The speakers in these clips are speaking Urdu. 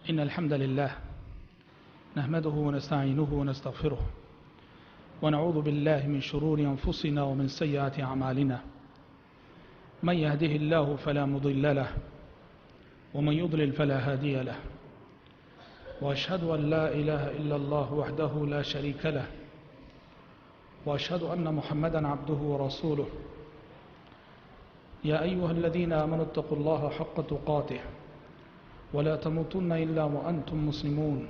إن الحمد لله نحمده ونستعينه ونستغفره ونعوذ بالله من شرور أنفسنا ومن سيئات أعمالنا من يهده الله فلا مضل له ومن يضلل فلا هادي له وأشهد أن لا إله إلا الله وحده لا شريك له وأشهد أن محمدًا عبده ورسوله يا أيها الذين آمنوا اتقوا الله حق تقاته ولا تموتن إلا وأنتم مسلمون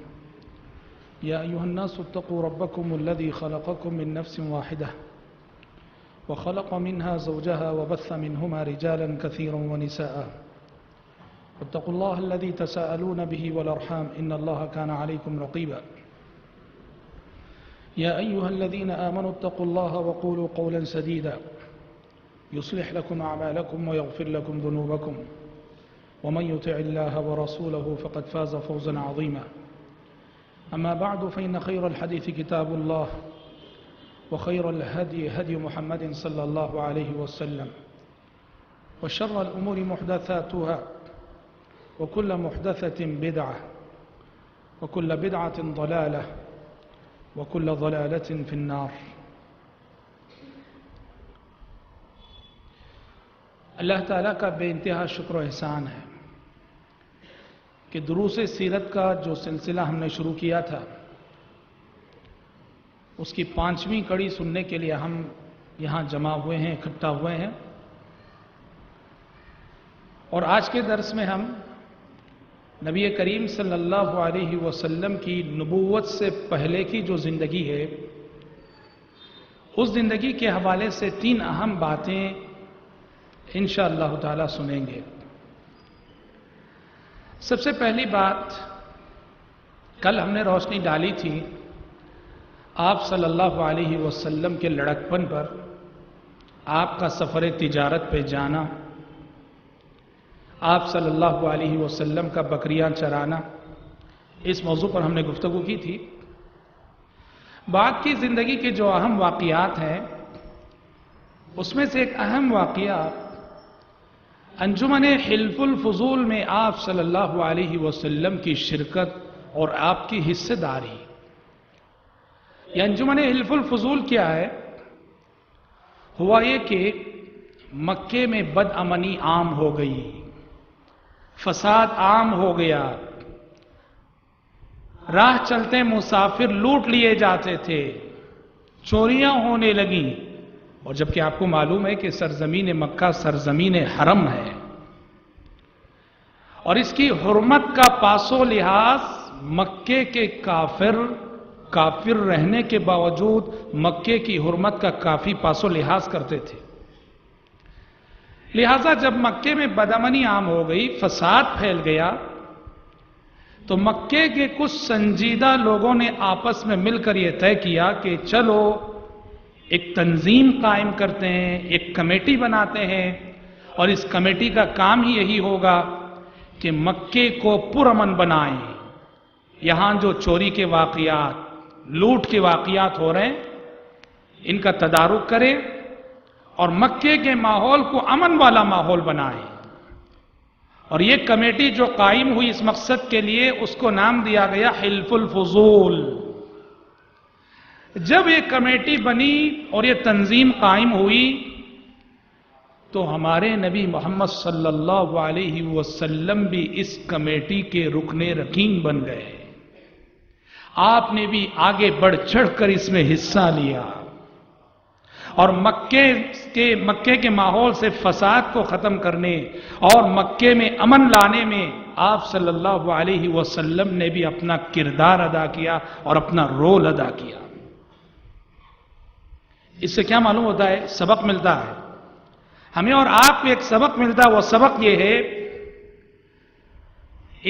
يا أيها الناس اتقوا ربكم الذي خلقكم من نفس واحدة وخلق منها زوجها وبث منهما رجالا كثيرا ونساء واتقوا الله الذي تساءلون به والأرحام إن الله كان عليكم رقيبا يا أيها الذين آمنوا اتقوا الله وقولوا قولا سديدا يصلح لكم أعمالكم ويغفر لكم ذنوبكم ومن يطع الله ورسوله فقد فاز فوزا عظيما أما بعد فإن خير الحديث كتاب الله وخير الهدي هدي محمد صلى الله عليه وسلم وشر الأمور محدثاتها وكل محدثة بدعة وكل بدعة ضلالة وكل ضلالة في النار. اللہ تعالیٰ کا بے انتہا شکر و احسان ہے کہ دروس سیرت کا جو سلسلہ ہم نے شروع کیا تھا اس کی 5ویں کڑی سننے کے لیے ہم یہاں جمع ہوئے ہیں، اکٹھا ہوئے ہیں، اور آج کے درس میں ہم نبی کریم صلی اللہ علیہ وسلم کی نبوت سے پہلے کی جو زندگی ہے اس زندگی کے حوالے سے 3 اہم باتیں انشاءاللہ تعالی سنیں گے. سب سے پہلی بات، کل ہم نے روشنی ڈالی تھی آپ صلی اللہ علیہ وسلم کے لڑکپن پر، آپ کا سفر تجارت پہ جانا، آپ صلی اللہ علیہ وسلم کا بکریاں چرانا، اس موضوع پر ہم نے گفتگو کی تھی. بعد کی زندگی کے جو اہم واقعات ہیں اس میں سے ایک اہم واقعہ انجمن حلف الفضول میں آپ صلی اللہ علیہ وسلم کی شرکت اور آپ کی حصہ داری. یہ انجمن حلف الفضول کیا ہے؟ ہوا یہ کہ مکے میں بد امنی عام ہو گئی، فساد عام ہو گیا، راہ چلتے مسافر لوٹ لیے جاتے تھے، چوریاں ہونے لگیں، اور جبکہ آپ کو معلوم ہے کہ سرزمین مکہ سرزمین حرم ہے اور اس کی حرمت کا پاس و لحاظ مکے کے کافر رہنے کے باوجود مکے کی حرمت کا کافی پاس و لحاظ کرتے تھے. لہذا جب مکے میں بدامنی عام ہو گئی، فساد پھیل گیا، تو مکے کے کچھ سنجیدہ لوگوں نے آپس میں مل کر یہ طے کیا کہ چلو ایک تنظیم قائم کرتے ہیں، ایک کمیٹی بناتے ہیں، اور اس کمیٹی کا کام ہی یہی ہوگا کہ مکے کو پرامن بنائیں. یہاں جو چوری کے واقعات، لوٹ کے واقعات ہو رہے ہیں، ان کا تدارک کریں اور مکے کے ماحول کو امن والا ماحول بنائیں. اور یہ کمیٹی جو قائم ہوئی اس مقصد کے لیے، اس کو نام دیا گیا حلف الفضول. جب یہ کمیٹی بنی اور یہ تنظیم قائم ہوئی تو ہمارے نبی محمد صلی اللہ علیہ وسلم بھی اس کمیٹی کے رکن رکین بن گئے. آپ نے بھی آگے بڑھ چڑھ کر اس میں حصہ لیا اور مکے کے ماحول سے فساد کو ختم کرنے اور مکے میں امن لانے میں آپ صلی اللہ علیہ وسلم نے بھی اپنا کردار ادا کیا اور اپنا رول ادا کیا. اس سے کیا معلوم ہوتا ہے؟ سبق ملتا ہے ہمیں اور آپ کو. ایک سبق ملتا ہے، وہ سبق یہ ہے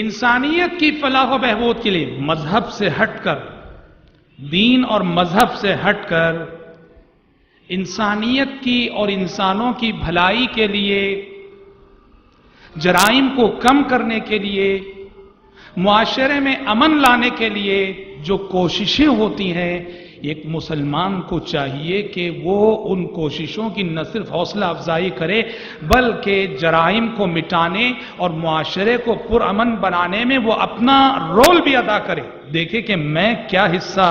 انسانیت کی فلاح و بہبود کے لیے مذہب سے ہٹ کر، دین اور مذہب سے ہٹ کر، انسانیت کی اور انسانوں کی بھلائی کے لیے، جرائم کو کم کرنے کے لیے، معاشرے میں امن لانے کے لیے جو کوششیں ہوتی ہیں، ایک مسلمان کو چاہیے کہ وہ ان کوششوں کی نہ صرف حوصلہ افزائی کرے بلکہ جرائم کو مٹانے اور معاشرے کو پرامن بنانے میں وہ اپنا رول بھی ادا کرے، دیکھے کہ میں کیا حصہ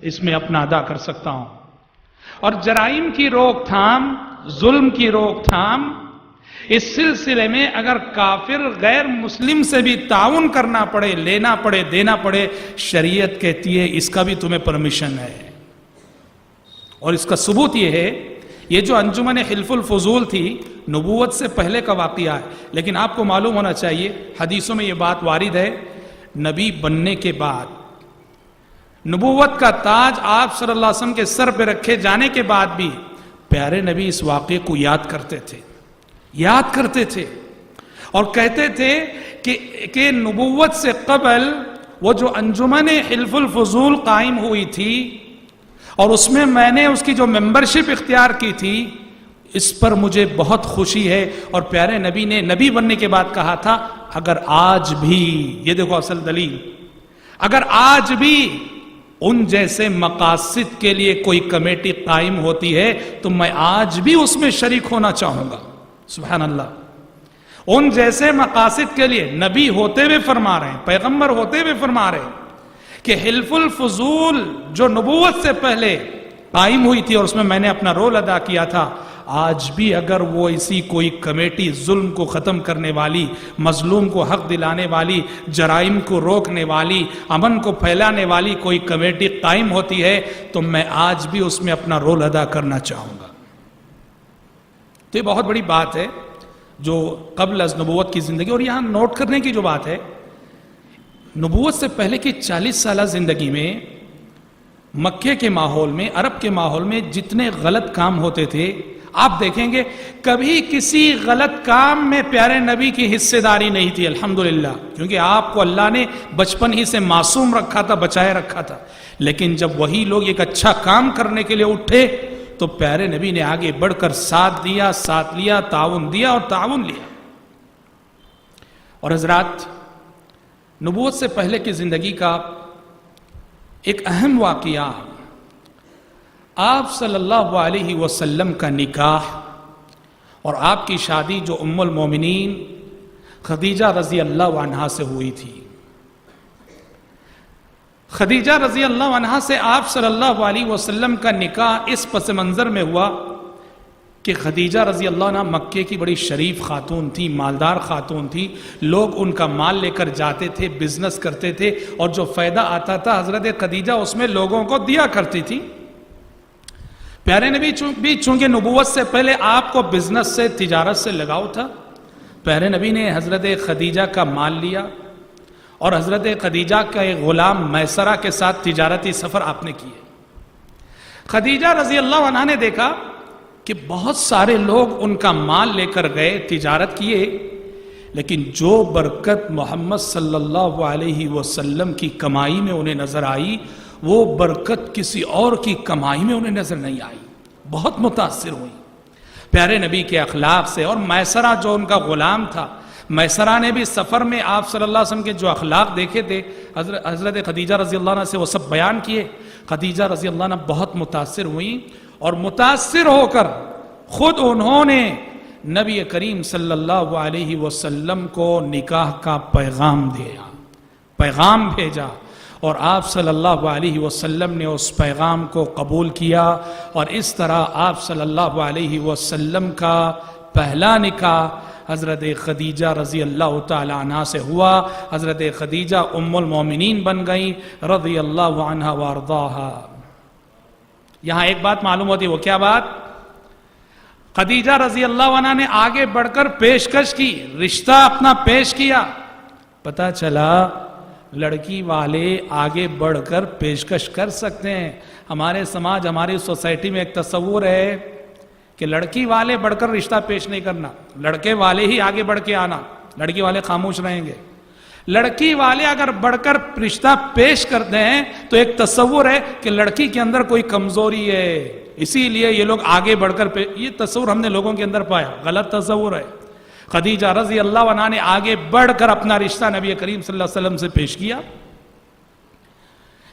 اس میں اپنا ادا کر سکتا ہوں۔ اور جرائم کی روک تھام، ظلم کی روک تھام، اس سلسلے میں اگر کافر غیر مسلم سے بھی تعاون کرنا پڑے، لینا پڑے، دینا پڑے، شریعت کہتی ہے اس کا بھی تمہیں پرمیشن ہے۔ اور اس کا ثبوت یہ ہے، یہ جو انجمن حلف الفضول تھی نبوت سے پہلے کا واقعہ ہے، لیکن آپ کو معلوم ہونا چاہیے حدیثوں میں یہ بات وارد ہے، نبی بننے کے بعد نبوت کا تاج آپ صلی اللہ علیہ وسلم کے سر پہ رکھے جانے کے بعد بھی پیارے نبی اس واقعے کو یاد کرتے تھے اور کہتے تھے کہ نبوت سے قبل وہ جو انجمن حلف الفضول قائم ہوئی تھی اور اس میں نے اس کی جو ممبرشپ اختیار کی تھی، اس پر مجھے بہت خوشی ہے۔ اور پیارے نبی نے نبی بننے کے بعد کہا تھا اگر آج بھی، یہ دیکھو اصل دلیل، اگر آج بھی ان جیسے مقاصد کے لیے کوئی کمیٹی قائم ہوتی ہے تو میں آج بھی اس میں شریک ہونا چاہوں گا۔ سبحان اللہ، ان جیسے مقاصد کے لیے نبی ہوتے ہوئے فرما رہے ہیں، پیغمبر ہوتے ہوئے فرما رہے ہیں کہ حلف الفضول جو نبوت سے پہلے قائم ہوئی تھی اور اس میں نے اپنا رول ادا کیا تھا، آج بھی اگر وہ اسی کوئی کمیٹی ظلم کو ختم کرنے والی، مظلوم کو حق دلانے والی، جرائم کو روکنے والی، امن کو پھیلانے والی کوئی کمیٹی قائم ہوتی ہے تو میں آج بھی اس میں اپنا رول ادا کرنا چاہوں گا۔ تو یہ بہت بڑی بات ہے جو قبل از نبوت کی زندگی، اور یہاں نوٹ کرنے کی جو بات ہے، نبوت سے پہلے کی 40 سالہ زندگی میں مکے کے ماحول میں، عرب کے ماحول میں جتنے غلط کام ہوتے تھے آپ دیکھیں گے کبھی کسی غلط کام میں پیارے نبی کی حصے داری نہیں تھی، الحمدللہ، کیونکہ آپ کو اللہ نے بچپن ہی سے معصوم رکھا تھا، بچائے رکھا تھا۔ لیکن جب وہی لوگ ایک اچھا کام کرنے کے لیے اٹھے تو پیارے نبی نے آگے بڑھ کر ساتھ لیا، تعاون دیا اور تعاون لیا۔ اور حضرات، نبوت سے پہلے کی زندگی کا ایک اہم واقعہ آپ صلی اللہ علیہ وسلم کا نکاح اور آپ کی شادی جو ام المومنین خدیجہ رضی اللہ عنہا سے ہوئی تھی۔ خدیجہ رضی اللہ عنہا سے آپ صلی اللہ علیہ وسلم کا نکاح اس پس منظر میں ہوا کہ خدیجہ رضی اللہ عنہ مکے کی بڑی شریف خاتون تھی، مالدار خاتون تھی، لوگ ان کا مال لے کر جاتے تھے، بزنس کرتے تھے، اور جو فائدہ آتا تھا حضرت خدیجہ اس میں لوگوں کو دیا کرتی تھی۔ پیارے نبی بھی چونکہ نبوت سے پہلے آپ کو بزنس سے، تجارت سے لگاؤ تھا، پیارے نبی نے حضرت خدیجہ کا مال لیا اور حضرت خدیجہ کا ایک غلام میسرہ کے ساتھ تجارتی سفر آپ نے کیے۔ خدیجہ رضی اللہ عنہ نے دیکھا کہ بہت سارے لوگ ان کا مال لے کر گئے، تجارت کیے، لیکن جو برکت محمد صلی اللہ علیہ وسلم کی کمائی میں انہیں نظر آئی وہ برکت کسی اور کی کمائی میں انہیں نظر نہیں آئی، بہت متاثر ہوئی پیارے نبی کے اخلاق سے۔ اور میسرہ جو ان کا غلام تھا، میسرہ نے بھی سفر میں آپ صلی اللہ علیہ وسلم کے جو اخلاق دیکھے تھے حضرت خدیجہ رضی اللہ عنہ سے وہ سب بیان کیے۔ خدیجہ رضی اللہ عنہ بہت متاثر ہوئیں اور متاثر ہو کر خود انہوں نے نبی کریم صلی اللہ علیہ وسلم کو نکاح کا پیغام بھیجا اور آپ صلی اللہ علیہ وسلم نے اس پیغام کو قبول کیا، اور اس طرح آپ صلی اللہ علیہ وسلم کا پہلا نکاح حضرت خدیجہ رضی اللہ تعالی عنہ سے ہوا۔ حضرت خدیجہ ام المومنین بن گئیں رضی اللہ عنہ وارضاہا۔ یہاں ایک بات معلوم ہوتی ہے، وہ کیا بات؟ خدیجہ رضی اللہ عنہ نے آگے بڑھ کر پیشکش کی، رشتہ اپنا پیش کیا۔ پتہ چلا لڑکی والے آگے بڑھ کر پیشکش کر سکتے ہیں۔ ہمارے سماج، ہماری سوسائٹی میں ایک تصور ہے کہ لڑکی والے بڑھ کر رشتہ پیش نہیں کرنا، لڑکے والے ہی آگے بڑھ کے آنا، لڑکی والے خاموش رہیں گے۔ لڑکی والے اگر بڑھ کر رشتہ پیش کرتے ہیں تو ایک تصور ہے کہ لڑکی کے اندر کوئی کمزوری ہے، اسی لیے یہ لوگ آگے بڑھ کر یہ تصور ہم نے لوگوں کے اندر پایا، غلط تصور ہے۔ خدیجہ رضی اللہ عنہ نے آگے بڑھ کر اپنا رشتہ نبی کریم صلی اللہ علیہ وسلم سے پیش کیا۔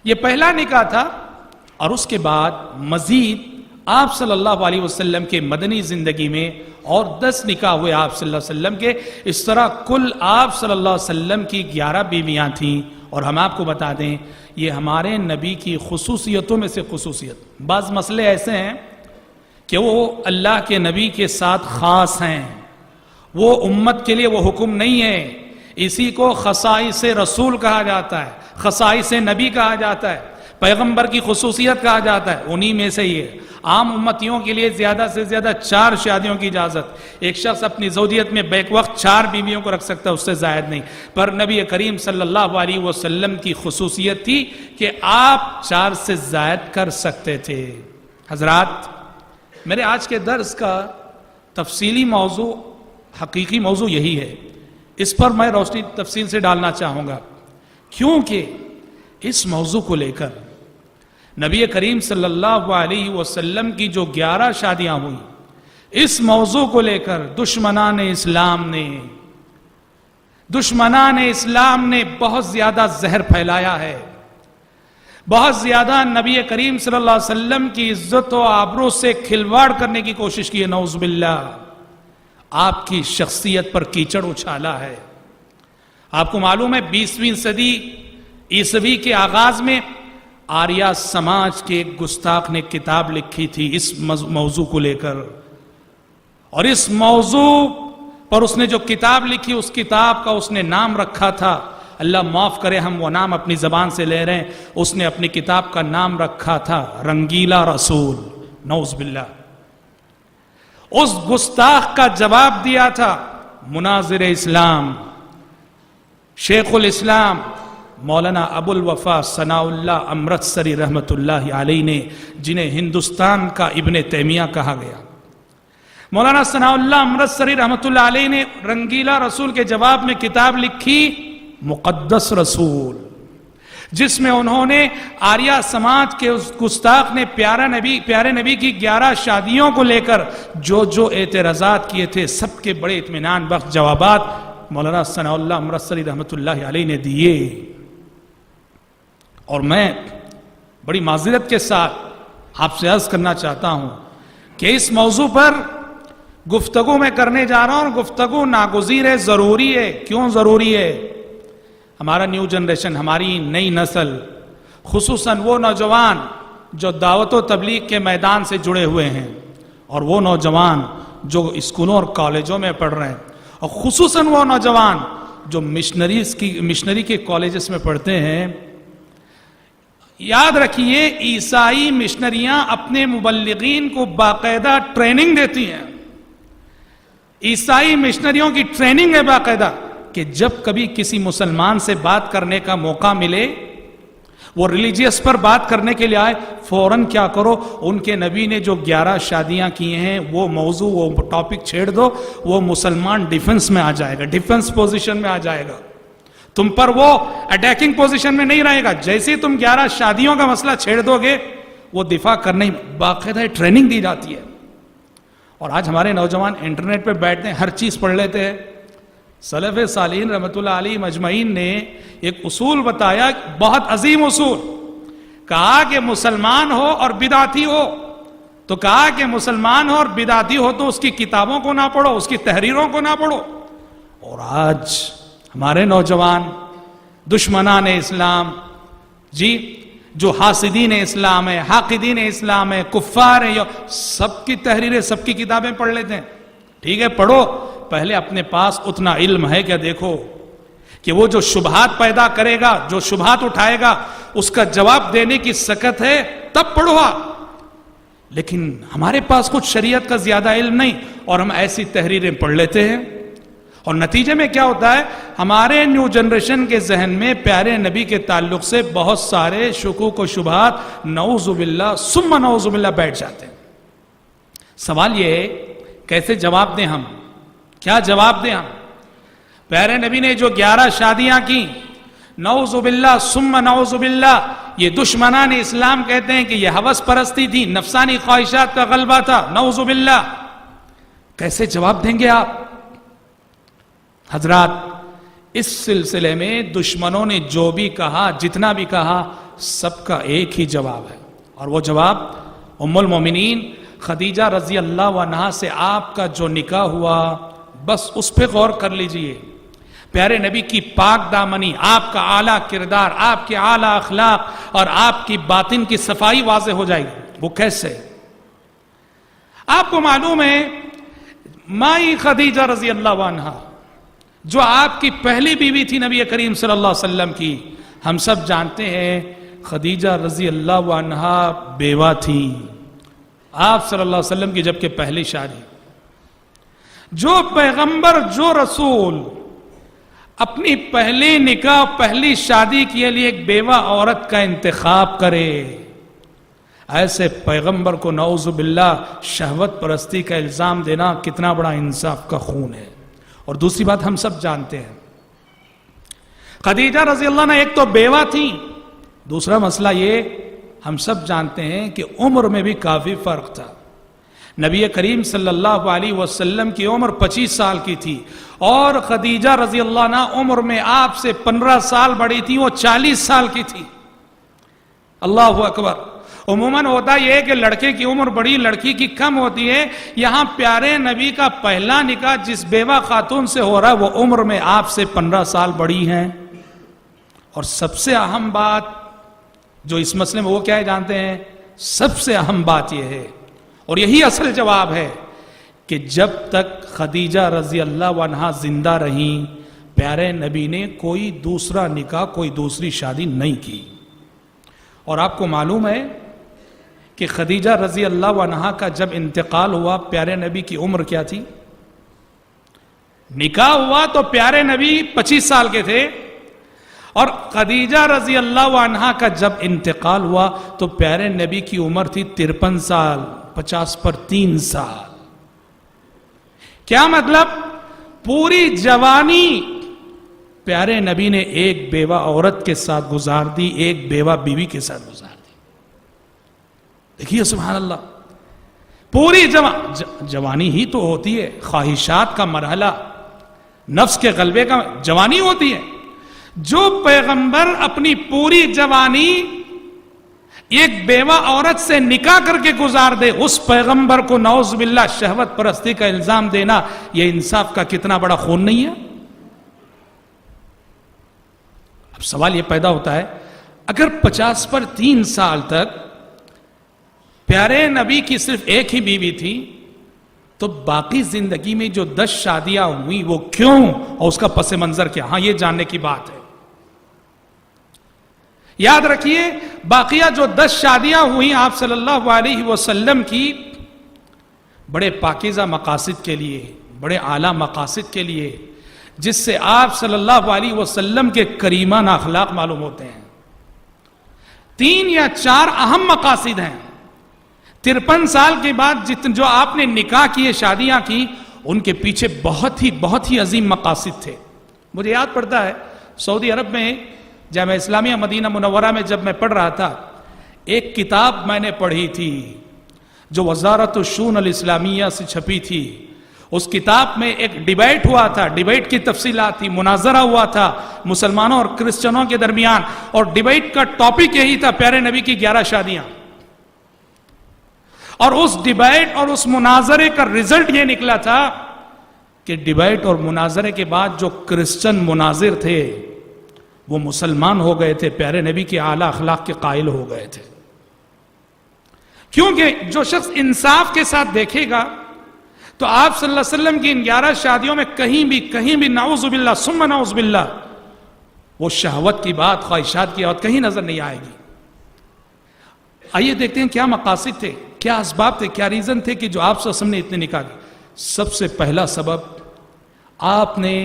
یہ پہلا نکاح تھا اور اس کے بعد مزید آپ صلی اللہ علیہ وسلم کے مدنی زندگی میں اور 10 نکاح ہوئے آپ صلی اللہ علیہ وسلم کے. اس طرح کل آپ صلی اللہ علیہ وسلم کی 11 بیویاں تھیں. اور ہم آپ کو بتا دیں یہ ہمارے نبی کی خصوصیتوں میں سے خصوصیت. بعض مسئلے ایسے ہیں کہ وہ اللہ کے نبی کے ساتھ خاص ہیں, وہ امت کے لیے وہ حکم نہیں ہے. اسی کو خصائص رسول کہا جاتا ہے, خصائص نبی کہا جاتا ہے, پیغمبر کی خصوصیت کہا جاتا ہے. انہی میں سے یہ عام امتیوں کے لیے زیادہ سے زیادہ 4 شادیوں کی اجازت. ایک شخص اپنی زوجیت میں بیک وقت 4 بیویوں کو رکھ سکتا ہے, اس سے زائد نہیں. پر نبی کریم صلی اللہ علیہ وسلم کی خصوصیت تھی کہ آپ 4 سے زائد کر سکتے تھے. حضرات, میرے آج کے درس کا تفصیلی موضوع, حقیقی موضوع یہی ہے. اس پر میں روشنی تفصیل سے ڈالنا چاہوں گا, کیونکہ اس موضوع کو لے کر نبی کریم صلی اللہ علیہ وسلم کی جو 11 شادیاں ہوئی, اس موضوع کو لے کر دشمنان اسلام نے بہت زیادہ زہر پھیلایا ہے. بہت زیادہ نبی کریم صلی اللہ علیہ وسلم کی عزت و آبرو سے کھلواڑ کرنے کی کوشش کی ہے. نعوذ باللہ, آپ کی شخصیت پر کیچڑ اچھالا ہے. آپ کو معلوم ہے 20ویں صدی عیسوی کے آغاز میں آریہ سماج کے ایک گستاخ نے کتاب لکھی تھی اس موضوع کو لے کر, اور اس موضوع پر اس نے جو کتاب لکھی اس کتاب کا اس نے نام رکھا تھا, اللہ معاف کرے ہم وہ نام اپنی زبان سے لے رہے ہیں, اس نے اپنی کتاب کا نام رکھا تھا رنگیلا رسول. نعوذ باللہ. اس گستاخ کا جواب دیا تھا مناظر اسلام شیخ الاسلام مولانا ابو الوفا ثناء اللہ امرتسری رحمت اللہ علیہ نے, جنہیں ہندوستان کا ابن تیمیہ کہا گیا. مولانا ثناء اللہ امرتسری رحمت اللہ علیہ نے رنگیلا رسول کے جواب میں کتاب لکھی مقدس رسول, جس میں انہوں نے آریہ سماج کے اس گستاخ نے پیارے نبی کی 11 شادیوں کو لے کر جو اعتراضات کیے تھے, سب کے بڑے اطمینان بخش جوابات مولانا ثناء اللہ امرتسری رحمت اللہ علیہ نے دیے. اور میں بڑی معذرت کے ساتھ آپ سے عرض کرنا چاہتا ہوں کہ اس موضوع پر گفتگو میں کرنے جا رہا ہوں, اور گفتگو ناگزیر ہے, ضروری ہے. کیوں ضروری ہے؟ ہمارا نیو جنریشن, ہماری نئی نسل, خصوصاً وہ نوجوان جو دعوت و تبلیغ کے میدان سے جڑے ہوئے ہیں, اور وہ نوجوان جو اسکولوں اور کالجوں میں پڑھ رہے ہیں, اور خصوصاً وہ نوجوان جو مشنری کے کالجز میں پڑھتے ہیں. یاد رکھیے, عیسائی مشنریاں اپنے مبلغین کو باقاعدہ ٹریننگ دیتی ہیں. عیسائی مشنریوں کی ٹریننگ ہے باقاعدہ کہ جب کبھی کسی مسلمان سے بات کرنے کا موقع ملے, وہ ریلیجیس پر بات کرنے کے لیے آئے, فوراً کیا کرو, ان کے نبی نے جو 11 شادیاں کی ہیں وہ موضوع, وہ ٹاپک چھیڑ دو, وہ مسلمان ڈیفنس میں آ جائے گا, ڈیفنس پوزیشن میں آ جائے گا. تم پر وہ اٹیکنگ پوزیشن میں نہیں رہے گا. جیسے تم 11 شادیوں کا مسئلہ چھیڑ دو گے, وہ دفاع کرنے باقاعدہ ٹریننگ دی جاتی ہے. اور آج ہمارے نوجوان انٹرنیٹ پہ بیٹھتے ہیں, ہر چیز پڑھ لیتے ہیں. سلف صالحین رحمت اللہ علیہ مجمعین نے ایک اصول بتایا, بہت عظیم اصول. کہا کہ مسلمان ہو اور بدعتی ہو, تو کہا کہ مسلمان ہو اور بدعتی ہو تو اس کی کتابوں کو نہ پڑھو, اس کی تحریروں کو نہ پڑھو. اور آج ہمارے نوجوان دشمنان اسلام, جی جو حاسدین اسلام ہے, حاقدین اسلام ہے, کفار ہیں, سب کی تحریریں, سب کی کتابیں پڑھ لیتے ہیں. ٹھیک ہے, پڑھو, پہلے اپنے پاس اتنا علم ہے کیا دیکھو کہ وہ جو شبہات پیدا کرے گا, جو شبہات اٹھائے گا, اس کا جواب دینے کی سکت ہے, تب پڑھو آپ. لیکن ہمارے پاس کچھ شریعت کا زیادہ علم نہیں, اور ہم ایسی تحریریں پڑھ لیتے ہیں. اور نتیجے میں کیا ہوتا ہے, ہمارے نیو جنریشن کے ذہن میں پیارے نبی کے تعلق سے بہت سارے شکوک و شبہات نعوذ باللہ ثم نعوذ باللہ بیٹھ جاتے ہیں. سوال یہ ہے کیسے جواب دیں ہم, کیا جواب دیں ہم؟ پیارے نبی نے جو 11 شادیاں کی, نعوذ باللہ ثم نعوذ باللہ, یہ دشمنان اسلام کہتے ہیں کہ یہ ہوس پرستی تھی, نفسانی خواہشات کا غلبہ تھا. نعوذ باللہ. کیسے جواب دیں گے آپ؟ حضرات, اس سلسلے میں دشمنوں نے جو بھی کہا, جتنا بھی کہا, سب کا ایک ہی جواب ہے, اور وہ جواب ام المومنین خدیجہ رضی اللہ عنہا سے آپ کا جو نکاح ہوا، بس اس پہ غور کر لیجئے. پیارے نبی کی پاک دامنی، آپ کا اعلیٰ کردار، آپ کے اعلیٰ اخلاق اور آپ کی باطن کی صفائی واضح ہو جائے گی. وہ کیسے؟ آپ کو معلوم ہے مائی خدیجہ رضی اللہ عنہا جو آپ کی پہلی بیوی تھی نبی کریم صلی اللہ علیہ وسلم کی، ہم سب جانتے ہیں خدیجہ رضی اللہ عنہا بیوہ تھی آپ صلی اللہ علیہ وسلم کی جبکہ پہلی شادی. جو پیغمبر، جو رسول اپنی پہلی نکاح، پہلی شادی کے لیے ایک بیوہ عورت کا انتخاب کرے، ایسے پیغمبر کو نعوذ باللہ شہوت پرستی کا الزام دینا کتنا بڑا انصاف کا خون ہے. اور دوسری بات ہم سب جانتے ہیں خدیجہ رضی اللہ عنہ ایک تو بیوہ تھی، دوسرا مسئلہ یہ ہم سب جانتے ہیں کہ عمر میں بھی کافی فرق تھا. نبی کریم صلی اللہ علیہ وسلم کی عمر 25 سال کی تھی اور خدیجہ رضی اللہ عنہ عمر میں آپ سے 15 سال بڑی تھی، وہ 40 سال کی تھی. اللہ اکبر. عموماً ہوتا یہ ہے کہ لڑکے کی عمر بڑی، لڑکی کی کم ہوتی ہے. یہاں پیارے نبی کا پہلا نکاح جس بیوہ خاتون سے ہو رہا ہے وہ عمر میں آپ سے 15 سال بڑی ہیں. اور سب سے اہم بات جو اس مسئلے میں وہ کیا ہے جانتے ہیں؟ سب سے اہم بات یہ ہے اور یہی اصل جواب ہے کہ جب تک خدیجہ رضی اللہ عنہا زندہ رہیں پیارے نبی نے کوئی دوسرا نکاح، کوئی دوسری شادی نہیں کی. اور آپ کو معلوم ہے کہ خدیجہ رضی اللہ عنہا کا جب انتقال ہوا پیارے نبی کی عمر کیا تھی؟ نکاح ہوا تو پیارے نبی 25 سال کے تھے اور خدیجہ رضی اللہ عنہا کا جب انتقال ہوا تو پیارے نبی کی عمر تھی 53 سال، 50 پر 3 سال. کیا مطلب؟ پوری جوانی پیارے نبی نے ایک بیوہ عورت کے ساتھ گزار دی، ایک بیوہ بیوی کے ساتھ گزار دی. دیکھیے سبحان اللہ، پوری جوانی ہی تو ہوتی ہے، خواہشات کا مرحلہ، نفس کے غلبے کا جوانی ہوتی ہے. جو پیغمبر اپنی پوری جوانی ایک بیوہ عورت سے نکاح کر کے گزار دے، اس پیغمبر کو نعوذ باللہ شہوت پرستی کا الزام دینا یہ انصاف کا کتنا بڑا خون نہیں ہے؟ اب سوال یہ پیدا ہوتا ہے اگر 50 پر 3 سال تک پیارے نبی کی صرف ایک ہی بیوی تھی تو باقی زندگی میں جو 10 شادیاں ہوئی وہ کیوں اور اس کا پس منظر کیا؟ ہاں یہ جاننے کی بات ہے. یاد رکھیے باقیہ جو 10 شادیاں ہوئیں آپ صلی اللہ علیہ وسلم کی بڑے پاکیزہ مقاصد کے لیے، بڑے اعلیٰ مقاصد کے لیے، جس سے آپ صلی اللہ علیہ وسلم کے کریمانہ اخلاق معلوم ہوتے ہیں. 3 یا 4 اہم مقاصد ہیں. 53 سال کے بعد جو آپ نے نکاح کیے، شادیاں کی، ان کے پیچھے بہت ہی عظیم مقاصد تھے. مجھے یاد پڑتا ہے سعودی عرب میں جامعہ اسلامیہ مدینہ منورہ میں جب میں پڑھ رہا تھا، ایک کتاب میں نے پڑھی تھی جو وزارت الشؤون الاسلامیہ سے چھپی تھی. اس کتاب میں ایک ڈیبیٹ ہوا تھا، ڈیبیٹ کی تفصیلات تھی، مناظرہ ہوا تھا مسلمانوں اور کرسچنوں کے درمیان، اور ڈیبیٹ کا ٹاپک یہی تھا پیارے نبی کی 11 شادیاں. اور اس ڈیبیٹ اور اس مناظرے کا رزلٹ یہ نکلا تھا کہ ڈیبیٹ اور مناظرے کے بعد جو کرسچن مناظر تھے وہ مسلمان ہو گئے تھے، پیارے نبی کے اعلیٰ اخلاق کے قائل ہو گئے تھے. کیونکہ جو شخص انصاف کے ساتھ دیکھے گا تو آپ صلی اللہ علیہ وسلم کی ان 11 شادیوں میں کہیں بھی نعوذ باللہ ثم نعوذ باللہ وہ شہوت کی بات، خواہشات کی بات کہیں نظر نہیں آئے گی. آئیے دیکھتے ہیں کیا مقاصد تھے، کیا اسباب تھے، کیا ریزن تھے کہ جو آپ صلی اللہ علیہ وسلم نے اتنے نکاح کی. سب سے پہلا سبب، آپ نے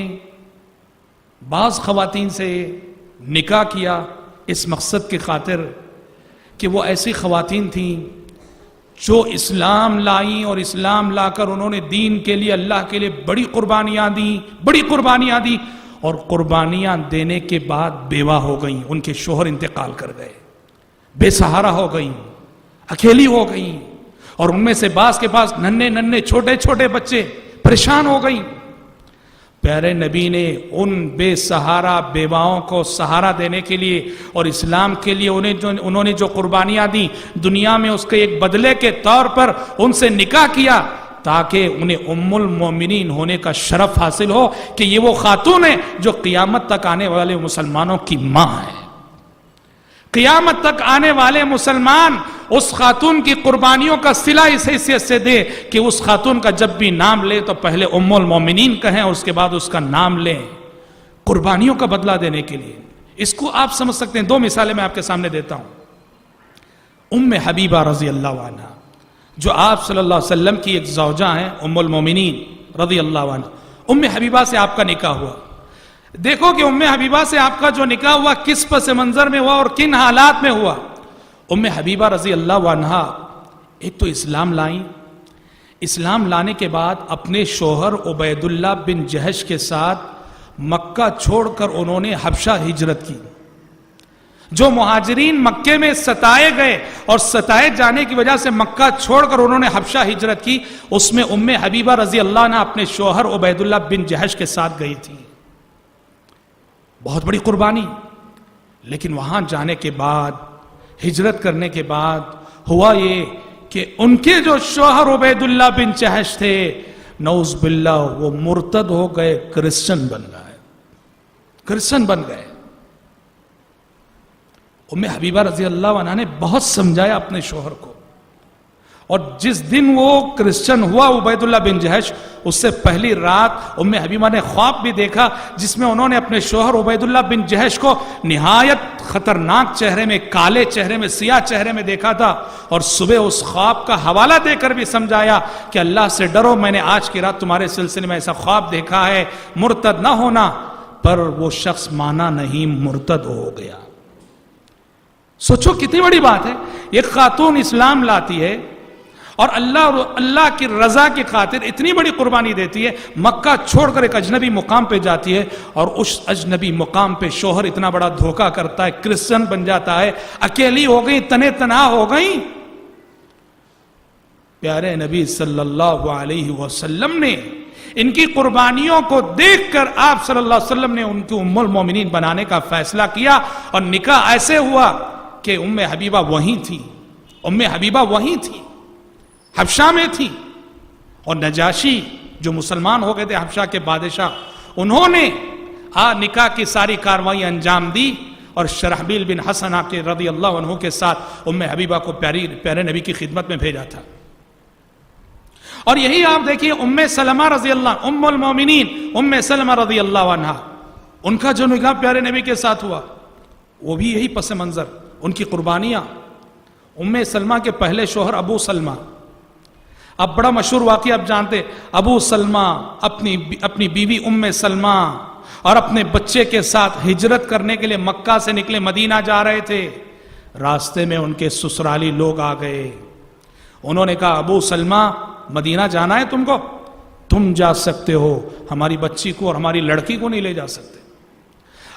بعض خواتین سے نکاح کیا اس مقصد کی خاطر کہ وہ ایسی خواتین تھیں جو اسلام لائیں اور اسلام لا کر انہوں نے دین کے لیے، اللہ کے لیے بڑی قربانیاں دیں اور قربانیاں دینے کے بعد بیوہ ہو گئیں، ان کے شوہر انتقال کر گئے، بے سہارا ہو گئیں، اکیلی ہو گئیں، اور ان میں سے بعض کے پاس ننھے چھوٹے بچے، پریشان ہو گئیں. پیارے نبی نے ان بے سہارا بیواؤں کو سہارا دینے کے لیے اور اسلام کے لیے انہوں نے جو قربانیاں دی، دنیا میں اس کے ایک بدلے کے طور پر ان سے نکاح کیا تاکہ انہیں ام المومنین ہونے کا شرف حاصل ہو کہ یہ وہ خاتون ہے جو قیامت تک آنے والے مسلمانوں کی ماں ہے۔ قیامت تک آنے والے مسلمان اس خاتون کی قربانیوں کا صلہ اس حیثیت سے دے کہ اس خاتون کا جب بھی نام لے تو پہلے ام المومنین کہیں اور اس کے بعد اس کا نام لیں، قربانیوں کا بدلہ دینے کے لیے۔ اس کو آپ سمجھ سکتے ہیں، دو مثالیں میں آپ کے سامنے دیتا ہوں۔ ام حبیبہ رضی اللہ عنہ جو آپ صلی اللہ علیہ وسلم کی ایک زوجہ ہیں، ام المومنین رضی اللہ عنہ، ام حبیبہ سے آپ کا نکاح ہوا۔ دیکھو کہ ام حبیبہ سے آپ کا جو نکاح ہوا کس پس منظر میں ہوا اور کن حالات میں ہوا۔ ام حبیبہ رضی اللہ عنہ ایک تو اسلام لائیں، اسلام لانے کے بعد اپنے شوہر عبید اللہ بن جہش کے ساتھ مکہ چھوڑ کر انہوں نے حبشہ ہجرت کی۔ جو مہاجرین مکے میں ستائے گئے اور ستائے جانے کی وجہ سے مکہ چھوڑ کر انہوں نے حبشہ ہجرت کی، اس میں ام حبیبہ رضی اللہ عنہ اپنے شوہر عبید اللہ بن جہش کے ساتھ گئی تھی۔ بہت بڑی قربانی، لیکن وہاں جانے کے بعد، ہجرت کرنے کے بعد ہوا یہ کہ ان کے جو شوہر عبید اللہ بن جہش تھے، نعوذ باللہ وہ مرتد ہو گئے، کرسچن بن گئے۔ ام حبیبہ رضی اللہ عنہ نے بہت سمجھایا اپنے شوہر کو، اور جس دن وہ کرسچن ہوا عبید اللہ بن جہش، اس سے پہلی رات ام حبیبہ نے خواب بھی دیکھا جس میں انہوں نے اپنے شوہر عبید اللہ بن جہش کو نہایت خطرناک چہرے میں، کالے چہرے میں، سیاہ چہرے میں دیکھا تھا، اور صبح اس خواب کا حوالہ دے کر بھی سمجھایا کہ اللہ سے ڈرو، میں نے آج کی رات تمہارے سلسلے میں ایسا خواب دیکھا ہے، مرتد نہ ہونا۔ پر وہ شخص مانا نہیں، مرتد ہو گیا۔ سوچو کتنی بڑی بات ہے، ایک خاتون اسلام لاتی ہے اور اللہ کی رضا کی خاطر اتنی بڑی قربانی دیتی ہے، مکہ چھوڑ کر ایک اجنبی مقام پہ جاتی ہے، اور اس اجنبی مقام پہ شوہر اتنا بڑا دھوکہ کرتا ہے، کرسچن بن جاتا ہے، اکیلی ہو گئی، تنے تنہا ہو گئی۔ پیارے نبی صلی اللہ علیہ وسلم نے ان کی قربانیوں کو دیکھ کر آپ صلی اللہ علیہ وسلم نے ان کی ام المومنین بنانے کا فیصلہ کیا، اور نکاح ایسے ہوا کہ ام حبیبہ وہیں تھی، حبشہ میں تھی، اور نجاشی جو مسلمان ہو گئے تھے، حبشہ کے بادشاہ، انہوں نے نکاح کی ساری کاروائی انجام دی، اور شرحبیل بن حسن کے رضی اللہ عنہ کے ساتھ ام حبیبہ کو پیارے نبی کی خدمت میں بھیجا تھا۔ اور یہی آپ دیکھیے ام سلمہ رضی اللہ، ام المومنین ام سلمہ رضی اللہ عنہ، ان کا جو نکاح پیارے نبی کے ساتھ ہوا وہ بھی یہی پس منظر، ان کی قربانیاں۔ ام سلمہ کے پہلے شوہر ابو سلمہ، اب بڑا مشہور واقعہ آپ جانتے، ابو سلمہ اپنی بیوی ام سلمہ اور اپنے بچے کے ساتھ ہجرت کرنے کے لیے مکہ سے نکلے، مدینہ جا رہے تھے۔ راستے میں ان کے سسرالی لوگ آ گئے، انہوں نے کہا ابو سلمہ مدینہ جانا ہے تم کو، تم جا سکتے ہو، ہماری بچی کو اور ہماری لڑکی کو نہیں لے جا سکتے۔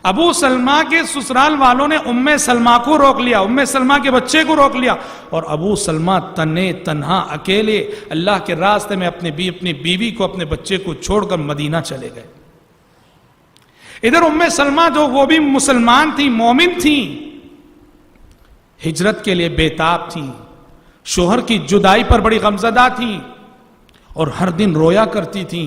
ابو سلمہ کے سسرال والوں نے ام سلمہ کو روک لیا، ام سلمہ کے بچے کو روک لیا، اور ابو سلمہ تنہا اکیلے اللہ کے راستے میں اپنی بیوی کو، اپنے بچے کو چھوڑ کر مدینہ چلے گئے۔ ادھر ام سلمہ جو وہ بھی مسلمان تھی، مومن تھی، ہجرت کے لیے بےتاب تھی، شوہر کی جدائی پر بڑی غمزدہ تھی، اور ہر دن رویا کرتی تھی۔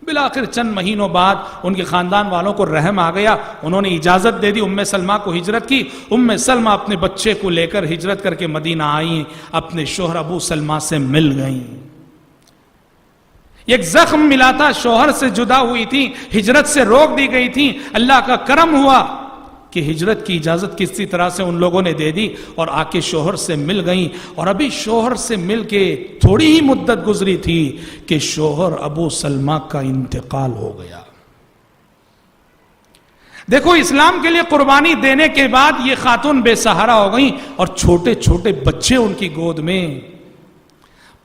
بالآخر چند مہینوں بعد ان کے خاندان والوں کو رحم آ گیا، انہوں نے اجازت دے دی، ام سلمہ کو ہجرت کی۔ ام سلمہ اپنے بچے کو لے کر ہجرت کر کے مدینہ آئیں، اپنے شوہر ابو سلمہ سے مل گئیں۔ ایک زخم ملا تھا، شوہر سے جدا ہوئی تھی، ہجرت سے روک دی گئی تھی، اللہ کا کرم ہوا کہ ہجرت کی اجازت کسی طرح سے ان لوگوں نے دے دی، اور آ کے شوہر سے مل گئیں۔ اور ابھی شوہر سے مل کے تھوڑی ہی مدت گزری تھی کہ شوہر ابو سلمہ کا انتقال ہو گیا۔ دیکھو اسلام کے لیے قربانی دینے کے بعد یہ خاتون بے سہارا ہو گئیں، اور چھوٹے چھوٹے بچے ان کی گود میں۔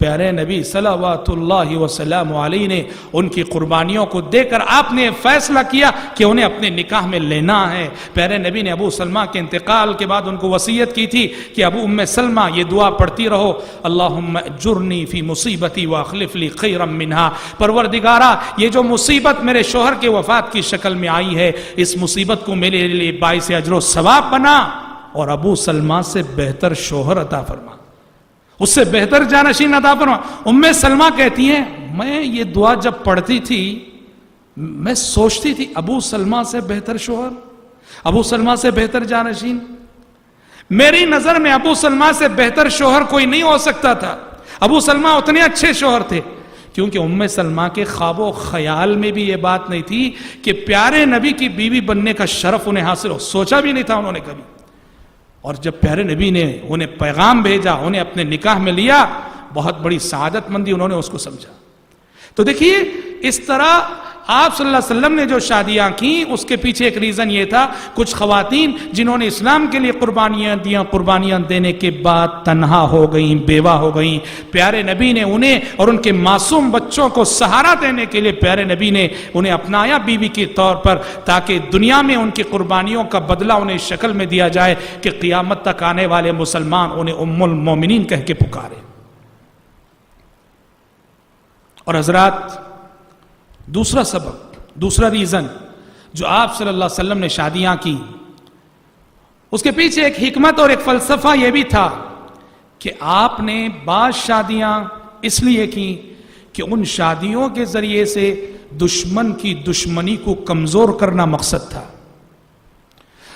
پیارے نبی صلوات اللہ وسلم علیہ نے ان کی قربانیوں کو دیکھ کر آپ نے فیصلہ کیا کہ انہیں اپنے نکاح میں لینا ہے. پیارے نبی نے ابو سلمہ کے انتقال کے بعد ان کو وصیت کی تھی کہ ابو ام سلمہ یہ دعا پڑھتی رہو, اللہم اجرنی فی مصیبتی واخلف لی خیرا منہا, پروردگارا یہ جو مصیبت میرے شوہر کے وفات کی شکل میں آئی ہے, اس مصیبت کو میرے لیے باعث اجر و ثواب بنا اور ابو سلمہ سے بہتر شوہر عطا فرما, اس سے بہتر جانشین عطا فرما. ام سلمہ کہتی ہیں میں یہ دعا جب پڑھتی تھی میں سوچتی تھی ابو سلمہ سے بہتر شوہر, ابو سلمہ سے بہتر جانشین, میری نظر میں ابو سلمہ سے بہتر شوہر کوئی نہیں ہو سکتا تھا. ابو سلمہ اتنے اچھے شوہر تھے کیونکہ ام سلمہ کے خواب و خیال میں بھی یہ بات نہیں تھی کہ پیارے نبی کی بیوی بننے کا شرف انہیں حاصل ہو, سوچا بھی نہیں تھا انہوں نے کبھی. اور جب پیارے نبی نے انہیں پیغام بھیجا, انہیں اپنے نکاح میں لیا, بہت بڑی سعادت مندی انہوں نے اس کو سمجھا. تو دیکھیے اس طرح آپ صلی اللہ علیہ وسلم نے جو شادیاں کی اس کے پیچھے ایک ریزن یہ تھا, کچھ خواتین جنہوں نے اسلام کے لیے قربانیاں دیا, قربانیاں دینے کے بعد تنہا ہو گئیں, بیوہ ہو گئیں. پیارے نبی نے انہیں اور ان کے معصوم بچوں کو سہارا دینے کے لیے پیارے نبی نے انہیں اپنایا بیوی کے طور پر, تاکہ دنیا میں ان کی قربانیوں کا بدلہ انہیں اس شکل میں دیا جائے کہ قیامت تک آنے والے مسلمان انہیں ام المومنین کہہ کے پکارے. اور حضرات دوسرا سبب, دوسرا ریزن جو آپ صلی اللہ علیہ وسلم نے شادیاں کی, اس کے پیچھے ایک حکمت اور ایک فلسفہ یہ بھی تھا کہ آپ نے بعض شادیاں اس لیے کی کہ ان شادیوں کے ذریعے سے دشمن کی دشمنی کو کمزور کرنا مقصد تھا.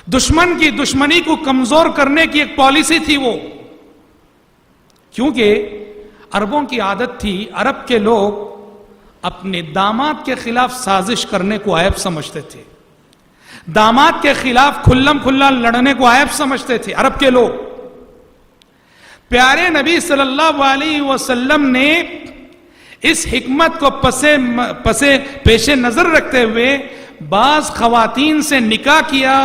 دشمن کی دشمنی کو کمزور کرنے کی ایک پالیسی تھی وہ, کیونکہ عربوں کی عادت تھی, عرب کے لوگ اپنے داماد کے خلاف سازش کرنے کو عیب سمجھتے تھے, داماد کے خلاف کھلم کھلا لڑنے کو عیب سمجھتے تھے عرب کے لوگ. پیارے نبی صلی اللہ علیہ وسلم نے اس حکمت کو پیش نظر رکھتے ہوئے بعض خواتین سے نکاح کیا,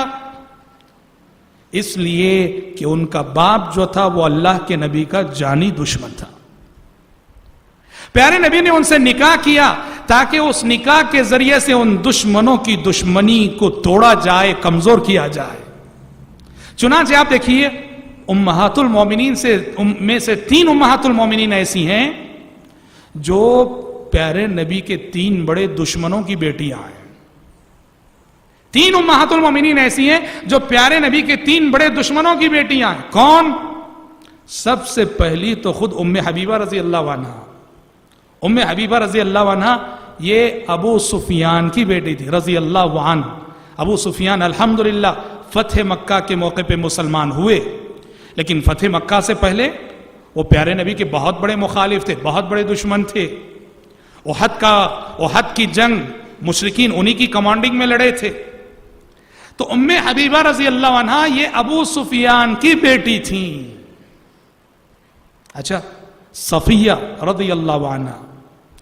اس لیے کہ ان کا باپ جو تھا وہ اللہ کے نبی کا جانی دشمن تھا. پیارے نبی نے ان سے نکاح کیا تاکہ اس نکاح کے ذریعے سے ان دشمنوں کی دشمنی کو توڑا جائے, کمزور کیا جائے. چنانچہ آپ دیکھیے امہات المومنین میں سے 3 امہات المومنین ایسی ہیں جو پیارے نبی کے 3 بڑے دشمنوں کی بیٹیاں ہیں. 3 امہات المومنین ایسی ہیں جو پیارے نبی کے 3 بڑے دشمنوں کی بیٹیاں ہیں. کون؟ سب سے پہلی تو خود ام حبیبہ رضی اللہ عنہ. ام حبیبہ رضی اللہ عنہ یہ ابو سفیان کی بیٹی تھی رضی اللہ عنہ. ابو سفیان الحمدللہ فتح مکہ کے موقع پہ مسلمان ہوئے, لیکن فتح مکہ سے پہلے وہ پیارے نبی کے بہت بڑے مخالف تھے, بہت بڑے دشمن تھے. احد کی جنگ مشرکین انہی کی کمانڈنگ میں لڑے تھے. تو ام حبیبہ رضی اللہ عنہ یہ ابو سفیان کی بیٹی تھیں. اچھا, صفیہ رضی اللہ عنہ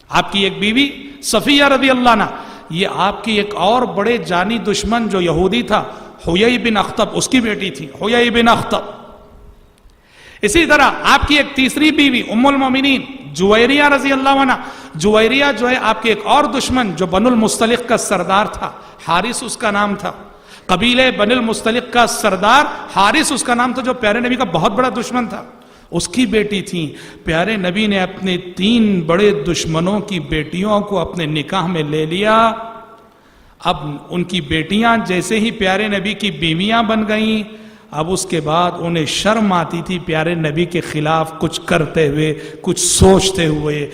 آپ کی ایک بیوی صفیہ رضی اللہ عنہ, یہ آپ کی ایک اور بڑے جانی دشمن جو یہودی تھا حیی بن اخطب, اس کی بیٹی تھی حیی بن اخطب. اسی طرح آپ کی ایک تیسری بیوی ام المومنین جویریہ رضی اللہ عنہ. جویریہ جو ہے آپ کے ایک اور دشمن جو بنو المستلق کا سردار تھا, حارث اس کا نام تھا, قبیلے بنو المستلق کا سردار حارث اس کا نام تھا, جو پیارے نبی کا بہت بڑا دشمن تھا, اس کی بیٹی تھیں. پیارے نبی نے اپنے 3 بڑے دشمنوں کی بیٹیوں کو اپنے نکاح میں لے لیا. اب ان کی بیٹیاں جیسے ہی پیارے نبی کی بیویاں بن گئیں, اب اس کے بعد انہیں شرم آتی تھی پیارے نبی کے خلاف کچھ کرتے ہوئے, کچھ سوچتے ہوئے.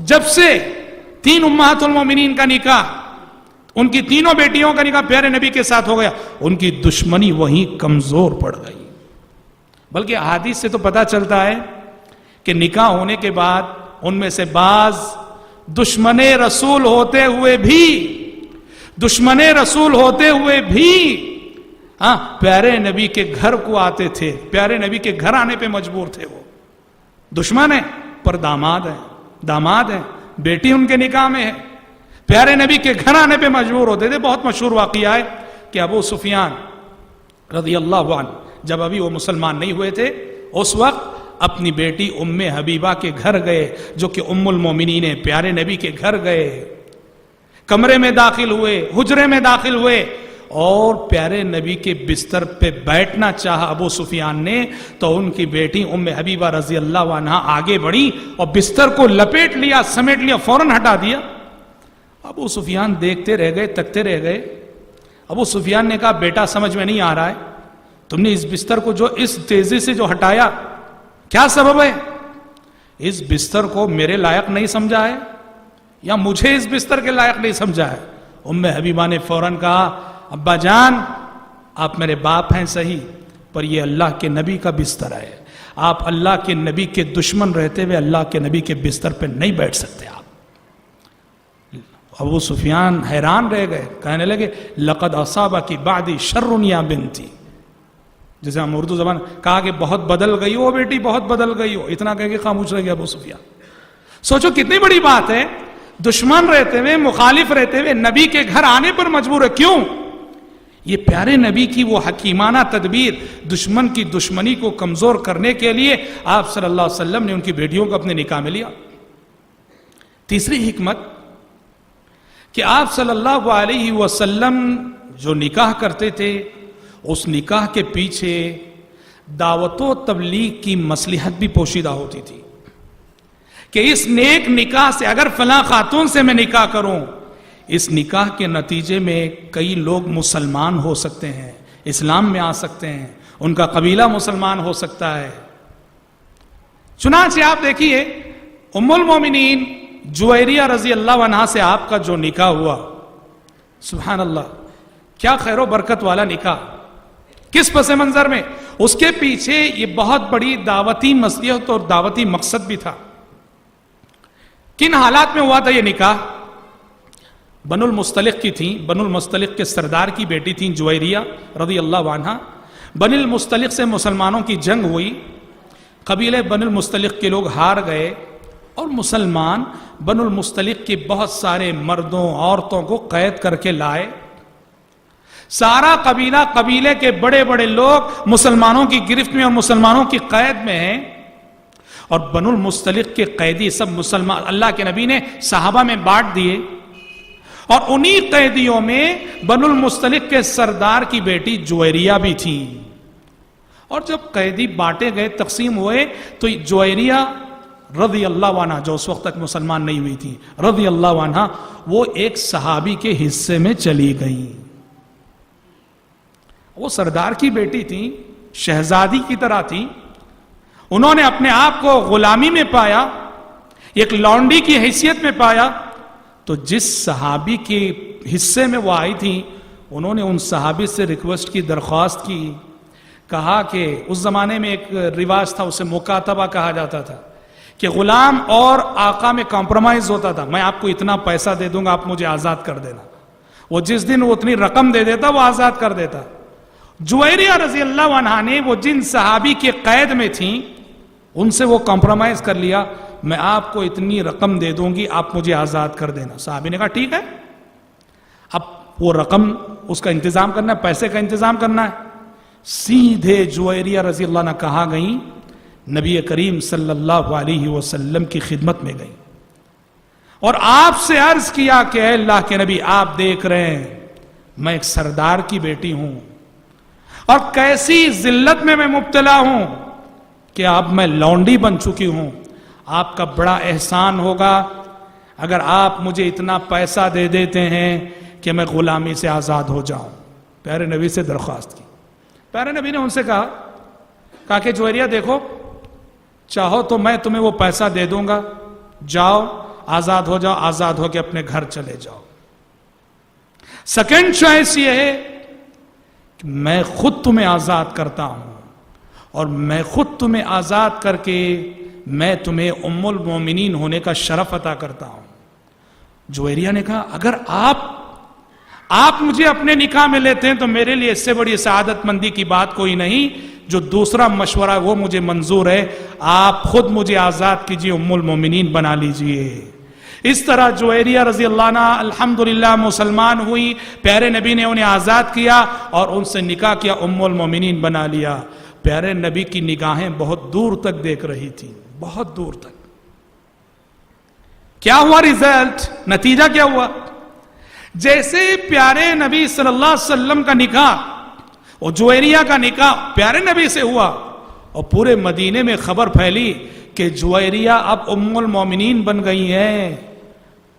جب سے 3 امہات المومنین کا نکاح, ان کی 3 بیٹیوں کا نکاح پیارے نبی کے ساتھ ہو گیا, ان کی دشمنی وہیں کمزور پڑ گئی. بلکہ احادیث سے تو پتہ چلتا ہے کہ نکاح ہونے کے بعد ان میں سے بعض دشمن رسول ہوتے ہوئے بھی پیارے نبی کے گھر کو آتے تھے, پیارے نبی کے گھر آنے پہ مجبور تھے. وہ دشمن ہیں پر داماد ہیں, بیٹی ان کے نکاح میں ہے, پیارے نبی کے گھر آنے پہ مجبور ہوتے تھے. بہت مشہور واقعہ ہے کہ ابو سفیان رضی اللہ عنہ جب ابھی وہ مسلمان نہیں ہوئے تھے, اس وقت اپنی بیٹی ام حبیبہ کے گھر گئے جو کہ ام المومنین ہے، پیارے نبی کے گھر گئے، کمرے میں داخل ہوئے، حجرے میں داخل ہوئے اور پیارے نبی کے بستر پہ بیٹھنا چاہا ابو سفیان نے، تو ان کی بیٹی ام حبیبہ رضی اللہ عنہا آگے بڑھی اور بستر کو لپیٹ لیا، سمیٹ لیا، فوراً ہٹا دیا۔ ابو سفیان دیکھتے رہ گئے، تکتے رہ گئے۔ ابو سفیان نے کہا بیٹا سمجھ میں نہیں آ رہا ہے، تم نے اس بستر کو جو اس تیزی سے جو ہٹایا کیا سبب ہے؟ اس بستر کو میرے لائق نہیں سمجھا ہے یا مجھے اس بستر کے لائق نہیں سمجھا ہے؟ ام حبیبہ نے فوراً کہا ابا جان آپ میرے باپ ہیں صحیح، پر یہ اللہ کے نبی کا بستر ہے، آپ اللہ کے نبی کے دشمن رہتے ہوئے اللہ کے نبی کے بستر پہ نہیں بیٹھ سکتے آپ۔ ابو سفیان حیران رہ گئے، کہنے لگے لقد اصابکی بعدی شر یا بنتی، جسے ہم اردو زبان کہا کہ بہت بدل گئی ہو بیٹی، بہت بدل گئی ہو، اتنا کہہ کے خاموش رہ گیا ابو سفیان۔ سوچو کتنی بڑی بات ہے، دشمن رہتے ہوئے، مخالف رہتے ہوئے نبی کے گھر آنے پر مجبور ہے، کیوں؟ یہ پیارے نبی کی وہ حکیمانہ تدبیر، دشمن کی دشمنی کو کمزور کرنے کے لیے آپ صلی اللہ علیہ وسلم نے ان کی بیٹیوں کو اپنے نکاح میں لیا۔ تیسری حکمت کہ آپ صلی اللہ علیہ وسلم جو نکاح کرتے تھے اس نکاح کے پیچھے دعوت و تبلیغ کی مصلحت بھی پوشیدہ ہوتی تھی کہ اس نیک نکاح سے اگر فلاں خاتون سے میں نکاح کروں، اس نکاح کے نتیجے میں کئی لوگ مسلمان ہو سکتے ہیں، اسلام میں آ سکتے ہیں، ان کا قبیلہ مسلمان ہو سکتا ہے۔ چنانچہ آپ دیکھیے ام المومنین جویریہ رضی اللہ عنہا سے آپ کا جو نکاح ہوا، سبحان اللہ کیا خیر و برکت والا نکاح، کس پس منظر میں؟ اس کے پیچھے یہ بہت بڑی دعوتی مصلحت اور دعوتی مقصد بھی تھا۔ کن حالات میں ہوا تھا یہ نکاح؟ بنو المستلق کی تھیں، بنو المستلق کے سردار کی بیٹی تھیں جویریہ رضی اللہ عنہا۔ بنو المستلق سے مسلمانوں کی جنگ ہوئی، قبیلے بنو المستلق کے لوگ ہار گئے اور مسلمان بنو المستلق کے بہت سارے مردوں عورتوں کو قید کر کے لائے۔ سارا قبیلہ، قبیلے کے بڑے بڑے لوگ مسلمانوں کی گرفت میں اور مسلمانوں کی قید میں ہیں، اور بنو المستلق کے قیدی سب مسلمان اللہ کے نبی نے صحابہ میں بانٹ دیے، اور انہی قیدیوں میں بنو المستلق کے سردار کی بیٹی جویریہ بھی تھی۔ اور جب قیدی بانٹے گئے، تقسیم ہوئے، تو جویریہ رضی اللہ عنہ جو اس وقت تک مسلمان نہیں ہوئی تھی رضی اللہ عنہ، وہ ایک صحابی کے حصے میں چلی گئیں۔ وہ سردار کی بیٹی تھی، شہزادی کی طرح تھی، انہوں نے اپنے آپ کو غلامی میں پایا، ایک لونڈی کی حیثیت میں پایا، تو جس صحابی کے حصے میں وہ آئی تھی انہوں نے ان صحابی سے ریکویسٹ کی، درخواست کی، کہا کہ اس زمانے میں ایک رواج تھا، اسے مکاتبہ کہا جاتا تھا کہ غلام اور آقا میں کمپرومائز ہوتا تھا، میں آپ کو اتنا پیسہ دے دوں گا، آپ مجھے آزاد کر دینا۔ وہ جس دن وہ اتنی رقم دے دیتا وہ آزاد کر دیتا۔ جویریہ رضی اللہ عنہا نے وہ جن صحابی کے قید میں تھیں ان سے وہ کمپرومائز کر لیا، میں آپ کو اتنی رقم دے دوں گی، آپ مجھے آزاد کر دینا۔ صحابی نے کہا ٹھیک ہے۔ اب وہ رقم اس کا انتظام کرنا ہے، پیسے کا انتظام کرنا ہے۔ سیدھے جویریہ رضی اللہ عنہ کہا گئیں، نبی کریم صلی اللہ علیہ وسلم کی خدمت میں گئیں اور آپ سے عرض کیا کہ اے اللہ کے نبی، آپ دیکھ رہے ہیں میں ایک سردار کی بیٹی ہوں اور کیسی ذلت میں مبتلا ہوں کہ اب میں لونڈی بن چکی ہوں، آپ کا بڑا احسان ہوگا اگر آپ مجھے اتنا پیسہ دے دیتے ہیں کہ میں غلامی سے آزاد ہو جاؤں۔ پیارے نبی سے درخواست کی، پیارے نبی نے ان سے کہا کہ جویریہ دیکھو، چاہو تو میں تمہیں وہ پیسہ دے دوں گا، جاؤ آزاد ہو جاؤ، آزاد ہو کے اپنے گھر چلے جاؤ۔ سیکنڈ چوائس یہ ہے کہ میں خود تمہیں آزاد کرتا ہوں اور میں خود تمہیں آزاد کر کے میں تمہیں ام المومنین ہونے کا شرف عطا کرتا ہوں۔ جویریہ نے کہا اگر آپ مجھے اپنے نکاح میں لیتے ہیں تو میرے لیے اس سے بڑی سعادت مندی کی بات کوئی نہیں، جو دوسرا مشورہ وہ مجھے منظور ہے، آپ خود مجھے آزاد کیجئے، ام المومنین بنا لیجئے۔ اس طرح جویریہ رضی اللہ عنہ الحمدللہ مسلمان ہوئی، پیارے نبی نے انہیں آزاد کیا اور ان سے نکاح کیا، ام المومنین بنا لیا۔ پیارے نبی کی نگاہیں بہت دور تک دیکھ رہی تھی، بہت دور تک. کیا ہوا رزلٹ؟ نتیجہ کیا ہوا؟ جیسے پیارے نبی صلی اللہ علیہ وسلم کا نکاح اور جویریہ کا نکاح پیارے نبی سے ہوا اور پورے مدینے میں خبر پھیلی کہ جویریہ اب ام المومنین بن گئی ہیں،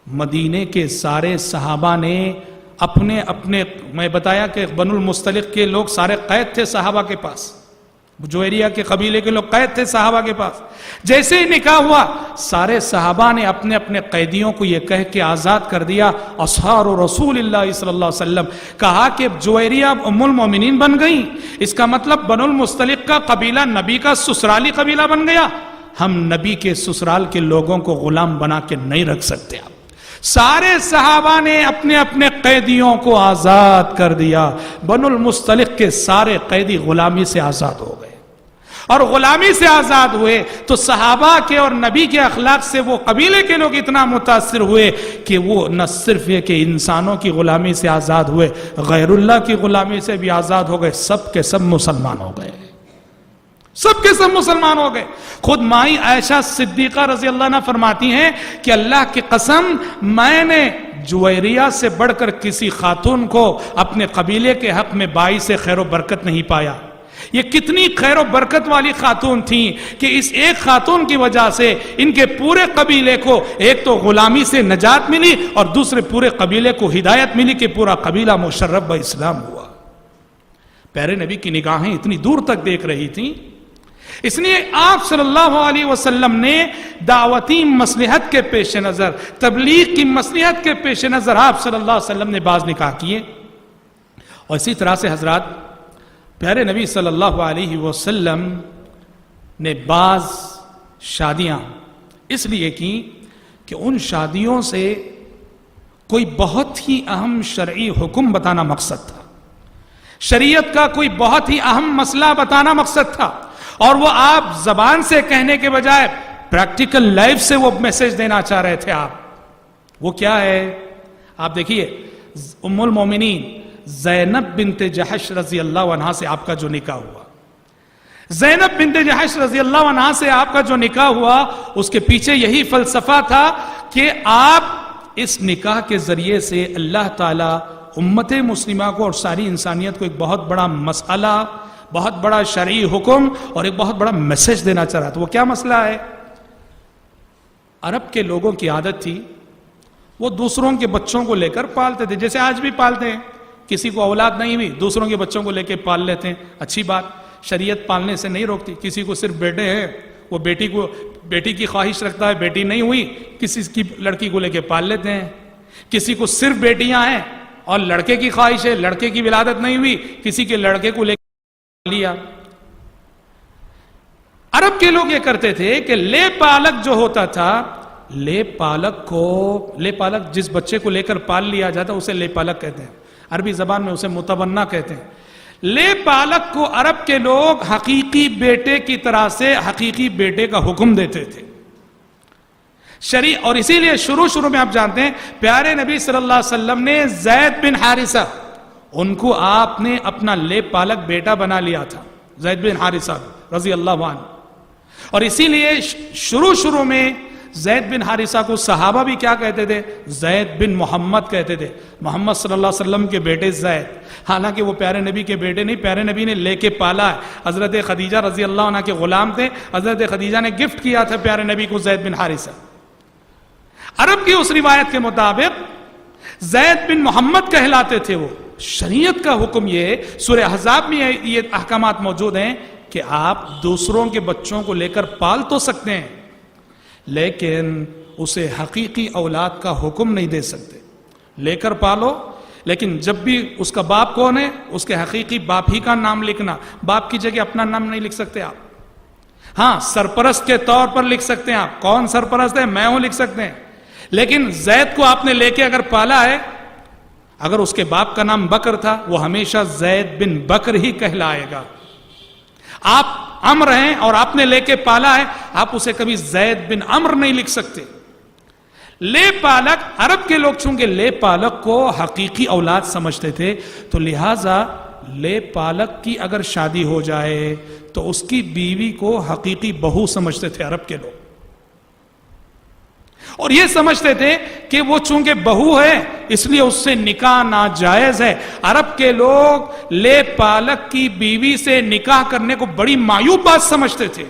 مدینے کے سارے صحابہ نے اپنے اپنے، میں بتایا کہ بنو المستلق کے لوگ سارے قید تھے صحابہ کے پاس، جویریہ کے قبیلے کے لوگ قید تھے صحابہ کے پاس. جیسے ہی نکاح ہوا سارے صحابہ نے اپنے اپنے قیدیوں کو یہ کہہ کے آزاد کر دیا، اصحار رسول اللہ صلی اللہ علیہ وسلم، کہا کہ جویریہ ام المومنین بن گئی، اس کا مطلب بنو المستلق کا قبیلہ نبی کا سسرالی قبیلہ بن گیا، ہم نبی کے سسرال کے لوگوں کو غلام بنا کے نہیں رکھ سکتے. آپ سارے صحابہ نے اپنے اپنے قیدیوں کو آزاد کر دیا، بنو المستلق کے سارے قیدی غلامی سے آزاد ہو گئے. اور غلامی سے آزاد ہوئے تو صحابہ کے اور نبی کے اخلاق سے وہ قبیلے کے لوگ اتنا متاثر ہوئے کہ وہ نہ صرف یہ کہ انسانوں کی غلامی سے آزاد ہوئے، غیر اللہ کی غلامی سے بھی آزاد ہو گئے، سب کے سب مسلمان ہو گئے، سب کے سب مسلمان ہو گئے. خود مائی عائشہ صدیقہ رضی اللہ عنہ فرماتی ہیں کہ اللہ کی قسم میں نے جویریہ سے بڑھ کر کسی خاتون کو اپنے قبیلے کے حق میں باعث خیر و برکت نہیں پایا. یہ کتنی خیر و برکت والی خاتون تھیں کہ اس ایک خاتون کی وجہ سے ان کے پورے قبیلے کو ایک تو غلامی سے نجات ملی اور دوسرے پورے قبیلے کو ہدایت ملی کہ پورا قبیلہ مشرف با اسلام ہوا. پیارے نبی کی نگاہیں اتنی دور تک دیکھ رہی تھیں، اس لیے آپ صلی اللہ علیہ وسلم نے دعوتی مصلحت کے پیش نظر، تبلیغ کی مصلحت کے پیش نظر آپ صلی اللہ علیہ وسلم نے بعض نکاح کیے. اور اسی طرح سے حضرات پیارے نبی صلی اللہ علیہ وسلم نے بعض شادیاں اس لیے کی کہ ان شادیوں سے کوئی بہت ہی اہم شرعی حکم بتانا مقصد تھا، شریعت کا کوئی بہت ہی اہم مسئلہ بتانا مقصد تھا، اور وہ آپ زبان سے کہنے کے بجائے پریکٹیکل لائف سے وہ میسج دینا چاہ رہے تھے. آپ وہ کیا ہے؟ آپ دیکھیے ام المومنین زینب بنت جحش رضی اللہ عنہ سے آپ کا جو نکاح ہوا، زینب بنت جحش رضی اللہ عنہ سے آپ کا جو نکاح ہوا، اس کے پیچھے یہی فلسفہ تھا کہ آپ اس نکاح کے ذریعے سے اللہ تعالی امت مسلمہ کو اور ساری انسانیت کو ایک بہت بڑا مسئلہ، بہت بڑا شرعی حکم اور ایک بہت بڑا میسج دینا چاہ رہا تھا. وہ کیا مسئلہ ہے؟ عرب کے لوگوں کی عادت تھی وہ دوسروں کے بچوں کو لے کر پالتے تھے، جیسے آج بھی پالتے ہیں. کسی کو اولاد نہیں ہوئی دوسروں کے بچوں کو لے کے پال لیتے ہیں، اچھی بات، شریعت پالنے سے نہیں روکتی. کسی کو صرف بیٹے ہیں، وہ بیٹی کی خواہش رکھتا ہے، بیٹی نہیں ہوئی کسی کی لڑکی کو لے کے پال لیتے ہیں. کسی کو صرف بیٹیاں ہیں اور لڑکے کی خواہش ہے، لڑکے کی ولادت نہیں ہوئی کسی کے لڑکے کو لے کے لیا. عرب کے لوگ یہ کرتے تھے کہ لے پالک جو ہوتا تھا، لے پالک جس بچے کو لے کر پال لیا جاتا اسے لے پالک کہتے ہیں، عربی زبان میں اسے متبنہ کہتے ہیں. لے پالک کو عرب کے لوگ حقیقی بیٹے کی طرح سے حقیقی بیٹے کا حکم دیتے تھے اور اسی لیے شروع میں آپ جانتے ہیں پیارے نبی صلی اللہ علیہ وسلم نے زید بن حارثہ، ان کو آپ نے اپنا لے پالک بیٹا بنا لیا تھا، زید بن حارثہ رضی اللہ عنہ. اور اسی لیے شروع میں زید بن حارثہ کو صحابہ بھی کیا کہتے تھے؟ زید بن محمد کہتے تھے، محمد صلی اللہ علیہ وسلم کے بیٹے زید. حالانکہ وہ پیارے نبی کے بیٹے نہیں، پیارے نبی نے لے کے پالا ہے. حضرت خدیجہ رضی اللہ عنہ کے غلام تھے، حضرت خدیجہ نے گفٹ کیا تھا پیارے نبی کو زید بن حارثہ. عرب کی اس روایت کے مطابق زید بن محمد کہلاتے تھے. وہ شریعت کا حکم یہ، سورہ احزاب میں یہ احکامات موجود ہیں کہ آپ دوسروں کے بچوں کو لے کر پال تو سکتے ہیں لیکن اسے حقیقی اولاد کا حکم نہیں دے سکتے. لے کر پالو لیکن جب بھی اس کا باپ کون ہے اس کے حقیقی باپ ہی کا نام لکھنا، باپ کی جگہ اپنا نام نہیں لکھ سکتے آپ. ہاں سرپرست کے طور پر لکھ سکتے ہیں آپ، کون سرپرست ہے میں ہوں لکھ سکتے ہیں، لیکن زید کو آپ نے لے کے اگر پالا ہے، اگر اس کے باپ کا نام بکر تھا وہ ہمیشہ زید بن بکر ہی کہلائے گا. آپ عمر ہیں اور آپ نے لے کے پالا ہے، آپ اسے کبھی زید بن عمر نہیں لکھ سکتے. لے پالک، عرب کے لوگ چونکہ لے پالک کو حقیقی اولاد سمجھتے تھے تو لہٰذا لے پالک کی اگر شادی ہو جائے تو اس کی بیوی کو حقیقی بہو سمجھتے تھے عرب کے لوگ، اور یہ سمجھتے تھے کہ وہ چونکہ بہو ہے اس لیے اس سے نکاح ناجائز ہے۔ عرب کے لوگ لے پالک کی بیوی سے نکاح کرنے کو بڑی معیوب بات سمجھتے تھے،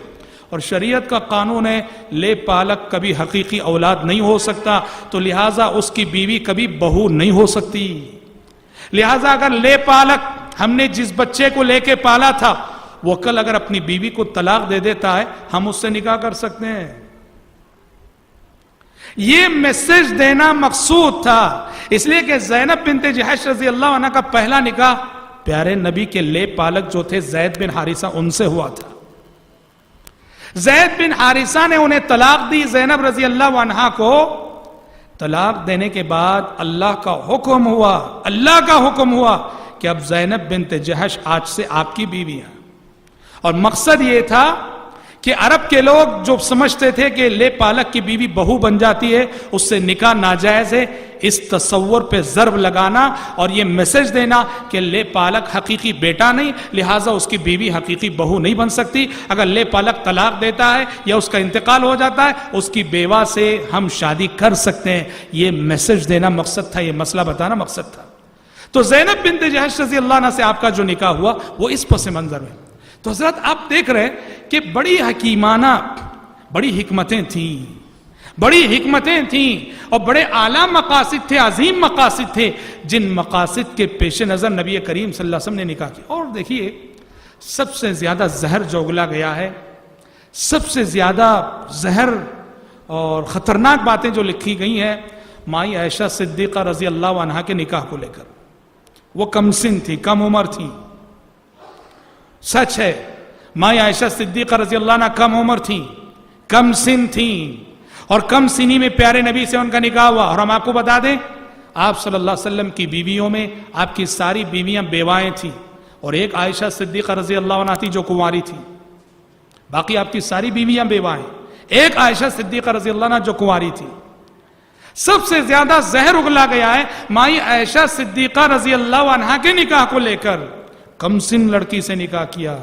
اور شریعت کا قانون ہے لے پالک کبھی حقیقی اولاد نہیں ہو سکتا، تو لہٰذا اس کی بیوی کبھی بہو نہیں ہو سکتی۔ لہٰذا اگر لے پالک ہم نے جس بچے کو لے کے پالا تھا وہ کل اگر اپنی بیوی کو طلاق دے دیتا ہے ہم اس سے نکاح کر سکتے ہیں۔ یہ میسج دینا مقصود تھا، اس لیے کہ زینب بنت جحش رضی اللہ عنہ کا پہلا نکاح پیارے نبی کے لے پالک جو تھے زید بن حارثہ ان سے ہوا تھا۔ زید بن حارثہ نے انہیں طلاق دی، زینب رضی اللہ عنہ کو طلاق دینے کے بعد اللہ کا حکم ہوا کہ اب زینب بنت جحش آج سے آپ کی بیوی ہیں، اور مقصد یہ تھا کہ عرب کے لوگ جو سمجھتے تھے کہ لے پالک کی بیوی بہو بن جاتی ہے اس سے نکاح ناجائز ہے، اس تصور پہ ضرب لگانا اور یہ میسج دینا کہ لے پالک حقیقی بیٹا نہیں، لہٰذا اس کی بیوی حقیقی بہو نہیں بن سکتی، اگر لے پالک طلاق دیتا ہے یا اس کا انتقال ہو جاتا ہے اس کی بیوہ سے ہم شادی کر سکتے ہیں، یہ میسج دینا مقصد تھا، یہ مسئلہ بتانا مقصد تھا۔ تو زینب بنت جحش رضی اللہ عنہ سے آپ کا جو نکاح ہوا وہ اس پس منظر میں۔ تو حضرت آپ دیکھ رہے کہ بڑی حکیمانہ بڑی حکمتیں تھیں اور بڑے اعلیٰ مقاصد تھے، عظیم مقاصد تھے، جن مقاصد کے پیش نظر نبی کریم صلی اللہ علیہ وسلم نے نکاح کیا۔ اور دیکھیے سب سے زیادہ زہر جو اگلا گیا ہے، سب سے زیادہ زہر اور خطرناک باتیں جو لکھی گئی ہیں مائی عائشہ صدیقہ رضی اللہ عنہا کے نکاح کو لے کر۔ وہ کم سن تھی، کم عمر تھی، سچ ہے مائی عائشہ صدیقہ رضی اللہ عنہ کم عمر تھی، کم سن تھی، اور کم سنی میں پیارے نبی سے ان کا نکاح ہوا۔ اور ہم آپ کو بتا دیں آپ صلی اللہ علیہ وسلم کی بیویوں میں آپ کی ساری بیویاں بیوائیں تھیں، اور ایک عائشہ صدیقہ رضی اللہ عنہ تھی جو کنواری تھی، باقی آپ کی ساری بیویاں بیوائیں، ایک عائشہ صدیقہ رضی اللہ عنہ جو کنواری تھی۔ سب سے زیادہ زہر اگلا گیا ہے مائی عائشہ صدیقہ رضی اللہ عنہ کے نکاح کو لے کر، کم سن لڑکی سے نکاح کیا۔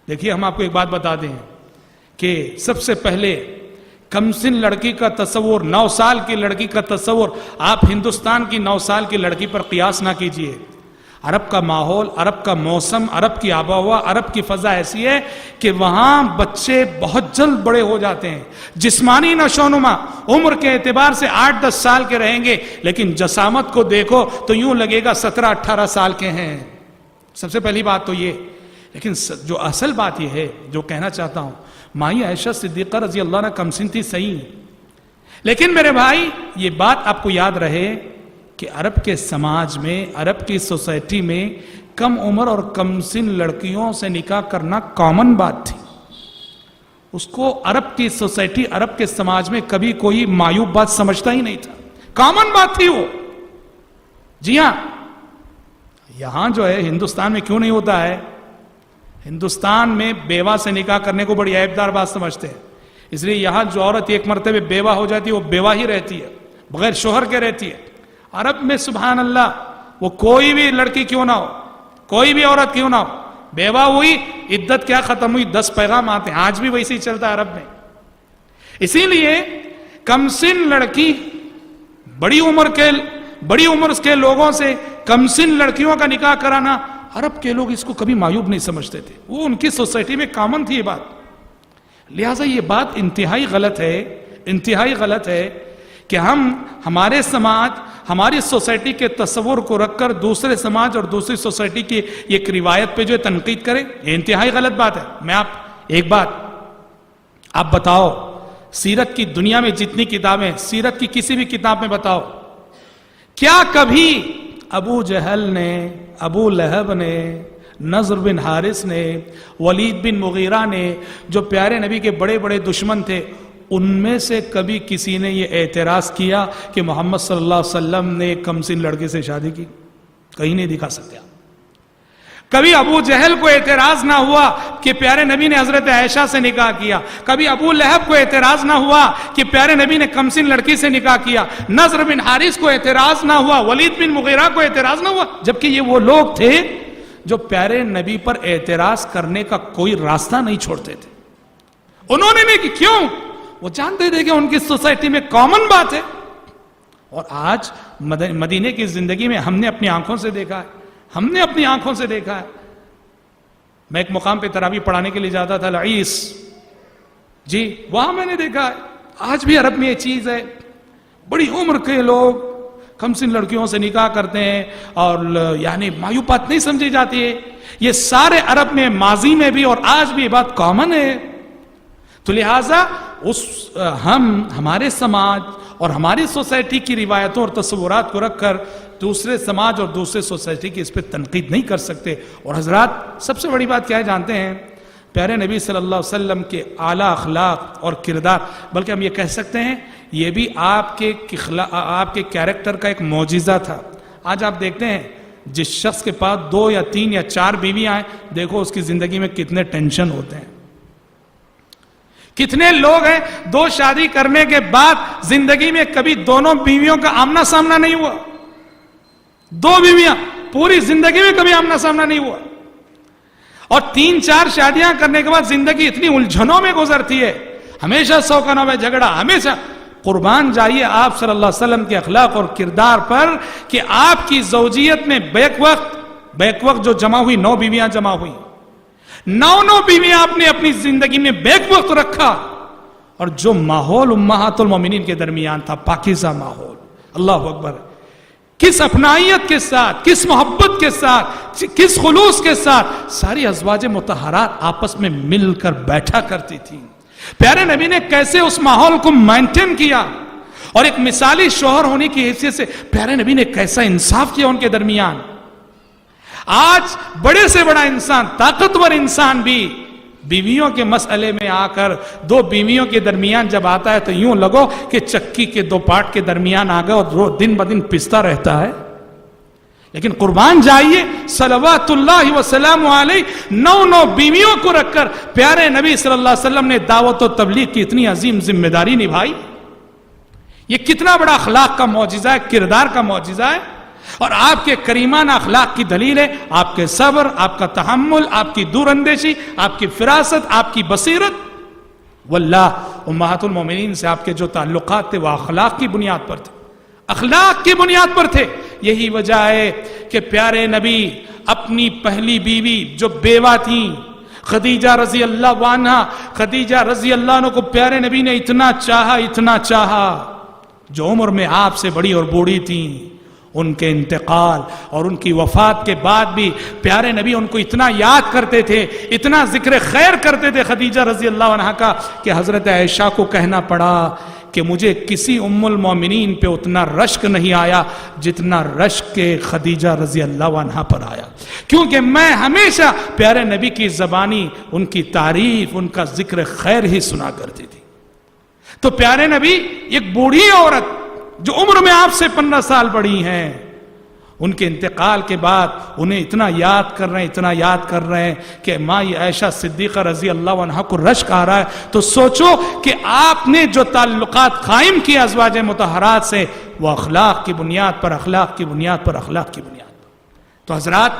دیکھیے ہم آپ کو ایک بات بتا دیں کہ سب سے پہلے کم سن لڑکی کا تصور، 9 سال کی لڑکی کا تصور آپ ہندوستان کی 9 سال کی لڑکی پر قیاس نہ کیجئے۔ عرب کا ماحول، عرب کا موسم، عرب کی آب و ہوا، عرب کی فضا ایسی ہے کہ وہاں بچے بہت جلد بڑے ہو جاتے ہیں، جسمانی نشو و نما عمر کے اعتبار سے 8-10 سال کے رہیں گے، لیکن جسامت کو دیکھو تو یوں لگے گا 17-18 سال کے ہیں۔ سب سے پہلی بات تو یہ، لیکن جو اصل بات یہ ہے جو کہنا چاہتا ہوں، مائی عائشہ صدیقہ رضی اللہ عنہ کم سن تھی صحیح، لیکن میرے بھائی یہ بات آپ کو یاد رہے کہ عرب کے سماج میں، عرب کی سوسائٹی میں کم عمر اور کم سن لڑکیوں سے نکاح کرنا کامن بات تھی۔ اس کو عرب کی سوسائٹی، عرب کے سماج میں کبھی کوئی معیوب بات سمجھتا ہی نہیں تھا، کامن بات تھی وہ۔ جی ہاں، یہاں جو ہے ہندوستان میں کیوں نہیں ہوتا ہے؟ ہندوستان میں بیوہ سے نکاح کرنے کو بڑی عیب دار بات سمجھتے ہیں، اس لیے یہاں جو عورت ایک مرتبہ بیوہ ہو جاتی ہے وہ بیوہ ہی رہتی ہے، بغیر شوہر کے رہتی ہے۔ عرب میں سبحان اللہ وہ کوئی بھی لڑکی کیوں نہ ہو، کوئی بھی عورت کیوں نہ ہو، بیوہ ہوئی عدت کیا ختم ہوئی 10 پیغام آتے ہیں، آج بھی ویسے ہی چلتا ہے عرب میں۔ اسی لیے کم سن لڑکی بڑی عمر کے لوگوں سے کم سن لڑکیوں کا نکاح کرانا، عرب کے لوگ اس کو کبھی معیوب نہیں سمجھتے تھے، وہ ان کی سوسائٹی میں کامن تھی یہ بات۔ لہٰذا یہ بات انتہائی غلط ہے کہ ہمارے سماج، ہماری سوسائٹی کے تصور کو رکھ کر دوسرے سماج اور دوسری سوسائٹی کی ایک روایت پہ جو تنقید کریں، یہ انتہائی غلط بات ہے۔ میں ایک بات آپ بتاؤ، سیرت کی دنیا میں جتنی کتابیں، سیرت کی کسی بھی کتاب میں بتاؤ، کیا کبھی ابو جہل نے، ابو لہب نے، نضر بن حارث نے، ولید بن مغیرہ نے، جو پیارے نبی کے بڑے بڑے دشمن تھے، ان میں سے کبھی کسی نے یہ اعتراض کیا کہ محمد صلی اللہ علیہ وسلم نے کم سن لڑکے سے شادی کی؟ کہیں نہیں دکھا سکتے آپ۔ کبھی ابو جہل کو اعتراض نہ ہوا کہ پیارے نبی نے حضرت عائشہ سے نکاح کیا، کبھی ابو لہب کو اعتراض نہ ہوا کہ پیارے نبی نے کم سن لڑکی سے نکاح کیا، نضر بن حارث کو اعتراض نہ ہوا، ولید بن مغیرہ کو اعتراض نہ ہوا، جبکہ یہ وہ لوگ تھے جو پیارے نبی پر اعتراض کرنے کا کوئی راستہ نہیں چھوڑتے تھے. انہوں نے نہیں کہ کیوں؟ وہ جانتے تھے کہ ان کی سوسائٹی میں کامن بات ہے. اور آج مدینے کی زندگی میں ہم نے اپنی آنکھوں سے دیکھا ہے. میں ایک مقام پہ تراویح پڑھانے کے لیے جاتا تھا، العیس جی، وہاں میں نے دیکھا ہے آج بھی عرب میں یہ چیز ہے. بڑی عمر کے لوگ کم سن لڑکیوں سے نکاح کرتے ہیں اور یعنی مایوپات نہیں سمجھی جاتی ہے. یہ سارے عرب میں ماضی میں بھی اور آج بھی یہ بات کامن ہے. تو لہٰذا ہمارے سماج اور ہماری سوسائٹی کی روایتوں اور تصورات کو رکھ کر دوسرے سماج اور دوسرے سوسائٹی کی اس پہ تنقید نہیں کر سکتے. اور حضرات سب سے بڑی بات کیا ہے جانتے ہیں؟ پیارے نبی صلی اللہ علیہ وسلم کے اعلیٰ اخلاق اور کردار، بلکہ ہم یہ کہہ سکتے ہیں یہ بھی آپ کے کیریکٹر کا ایک معجزہ تھا. آج آپ دیکھتے ہیں جس شخص کے پاس 2 یا 3 یا 4 بیویاں ہیں، دیکھو اس کی زندگی میں کتنے ٹینشن ہوتے ہیں. کتنے لوگ ہیں 2 شادی کرنے کے بعد زندگی میں کبھی دونوں بیویوں کا آمنا سامنا نہیں ہوا. 2 بیویاں پوری زندگی میں کبھی آمنا سامنا نہیں ہوا. اور 3-4 شادیاں کرنے کے بعد زندگی اتنی الجھنوں میں گزرتی ہے، ہمیشہ 100 کا 9 جھگڑا. ہمیشہ قربان جائیے آپ صلی اللہ علیہ وسلم کے اخلاق اور کردار پر کہ آپ کی زوجیت میں بیک وقت جو جمع ہوئی 9 بیویاں جمع ہوئی، 9 بیویاں آپ نے اپنی زندگی میں بیک وقت رکھا. اور جو ماحول امہات المومنین کے درمیان تھا، پاکیزہ ماحول، اللہ اکبر، کس اپنائیت کے ساتھ، کس محبت کے ساتھ، کس خلوص کے ساتھ ساری ازواج مطہرات آپس میں مل کر بیٹھا کرتی تھیں. پیارے نبی نے کیسے اس ماحول کو مینٹین کیا، اور ایک مثالی شوہر ہونے کی حیثیت سے پیارے نبی نے کیسا انصاف کیا ان کے درمیان. آج بڑے سے بڑا انسان، طاقتور انسان بھی بیویوں کے مسئلے میں آ کر 2 بیویوں کے درمیان جب آتا ہے تو یوں لگو کہ چکی کے 2 پارٹ کے درمیان آ گئے اور دن بدن پستا رہتا ہے. لیکن قربان جائیے صلوات اللہ وسلام علیہ 9 بیویوں کو رکھ کر پیارے نبی صلی اللہ علیہ وسلم نے دعوت و تبلیغ کی اتنی عظیم ذمہ داری نبھائی. یہ کتنا بڑا اخلاق کا معجزہ ہے، کردار کا معجزہ ہے. اور آپ کے کریمانہ اخلاق کی دلیل ہے آپ کے صبر، آپ کا تحمل، آپ کی دور اندیشی، آپ کی فراست، آپ کی بصیرت. واللہ امہات المومنین سے آپ کے جو تعلقات تھے وہ اخلاق کی بنیاد پر تھے، اخلاق کی بنیاد پر تھے. یہی وجہ ہے کہ پیارے نبی اپنی پہلی بیوی جو بیوہ تھیں خدیجہ رضی اللہ عنہا، خدیجہ رضی اللہ عنہ کو پیارے نبی نے اتنا چاہا، جو عمر میں آپ سے بڑی اور بوڑھی تھیں. ان کے انتقال اور ان کی وفات کے بعد بھی پیارے نبی ان کو اتنا یاد کرتے تھے، اتنا ذکر خیر کرتے تھے خدیجہ رضی اللہ عنہا کا، کہ حضرت عائشہ کو کہنا پڑا کہ مجھے کسی ام المومنین پہ اتنا رشک نہیں آیا جتنا رشک کے خدیجہ رضی اللہ عنہا پر آیا، کیونکہ میں ہمیشہ پیارے نبی کی زبانی ان کی تعریف، ان کا ذکر خیر ہی سنا کرتی تھی. تو پیارے نبی ایک بوڑھی عورت جو عمر میں آپ سے 15 سال بڑی ہیں، ان کے انتقال کے بعد انہیں اتنا یاد کر رہے ہیں کہ ماں عائشہ صدیقہ رضی اللہ عنہا کو رشک آ رہا ہے. تو سوچو کہ آپ نے جو تعلقات قائم کیے ازواج مطہرات سے، وہ اخلاق کی بنیاد پر. تو حضرات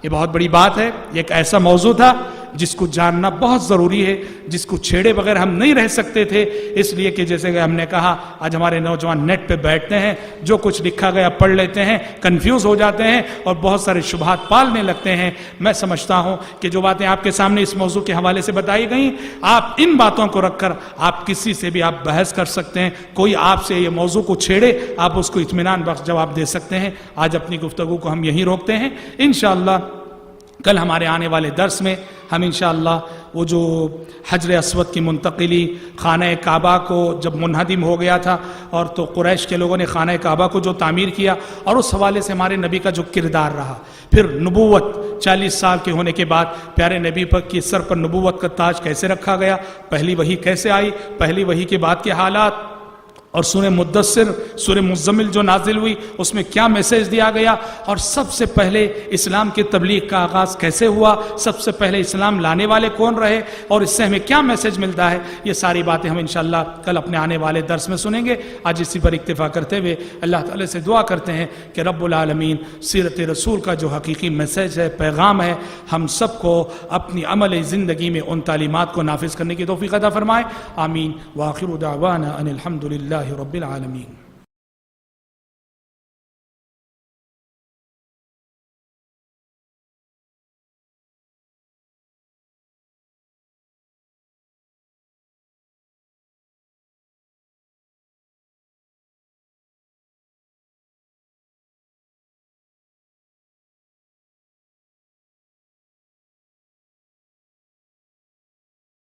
یہ بہت بڑی بات ہے. یہ ایک ایسا موضوع تھا جس کو جاننا بہت ضروری ہے، جس کو چھیڑے بغیر ہم نہیں رہ سکتے تھے. اس لیے کہ جیسے کہ ہم نے کہا آج ہمارے نوجوان نیٹ پہ بیٹھتے ہیں، جو کچھ لکھا گیا پڑھ لیتے ہیں، کنفیوز ہو جاتے ہیں اور بہت سارے شبہات پالنے لگتے ہیں. میں سمجھتا ہوں کہ جو باتیں آپ کے سامنے اس موضوع کے حوالے سے بتائی گئیں، آپ ان باتوں کو رکھ کر آپ کسی سے بھی آپ بحث کر سکتے ہیں. کوئی آپ سے یہ موضوع کو چھیڑے آپ اس کو اطمینان بخش جواب دے سکتے ہیں. آج اپنی گفتگو کو ہم یہیں روکتے ہیں. انشاءاللہ کل ہمارے آنے والے درس میں ہم انشاءاللہ وہ جو حجر اسود کی منتقلی، خانہ کعبہ کو جب منہدم ہو گیا تھا اور تو قریش کے لوگوں نے خانہ کعبہ کو جو تعمیر کیا، اور اس حوالے سے ہمارے نبی کا جو کردار رہا، پھر نبوت 40 سال کے ہونے کے بعد پیارے نبی پر کی سر پر نبوت کا تاج کیسے رکھا گیا، پہلی وحی کیسے آئی، پہلی وحی کے بعد کے حالات، اور سورہ مدثر، سورہ مزمل جو نازل ہوئی اس میں کیا میسیج دیا گیا، اور سب سے پہلے اسلام کی تبلیغ کا آغاز کیسے ہوا، سب سے پہلے اسلام لانے والے کون رہے، اور اس سے ہمیں کیا میسیج ملتا ہے، یہ ساری باتیں ہم انشاءاللہ کل اپنے آنے والے درس میں سنیں گے۔ آج اسی پر اکتفا کرتے ہوئے اللہ تعالی سے دعا کرتے ہیں کہ رب العالمین سیرت رسول کا جو حقیقی میسیج ہے، پیغام ہے، ہم سب کو اپنی عمل زندگی میں ان تعلیمات کو نافذ کرنے کی توفیق عطا فرمائے۔ آمین۔ وآخر دعوانا ان الحمد للہ رب العالمین۔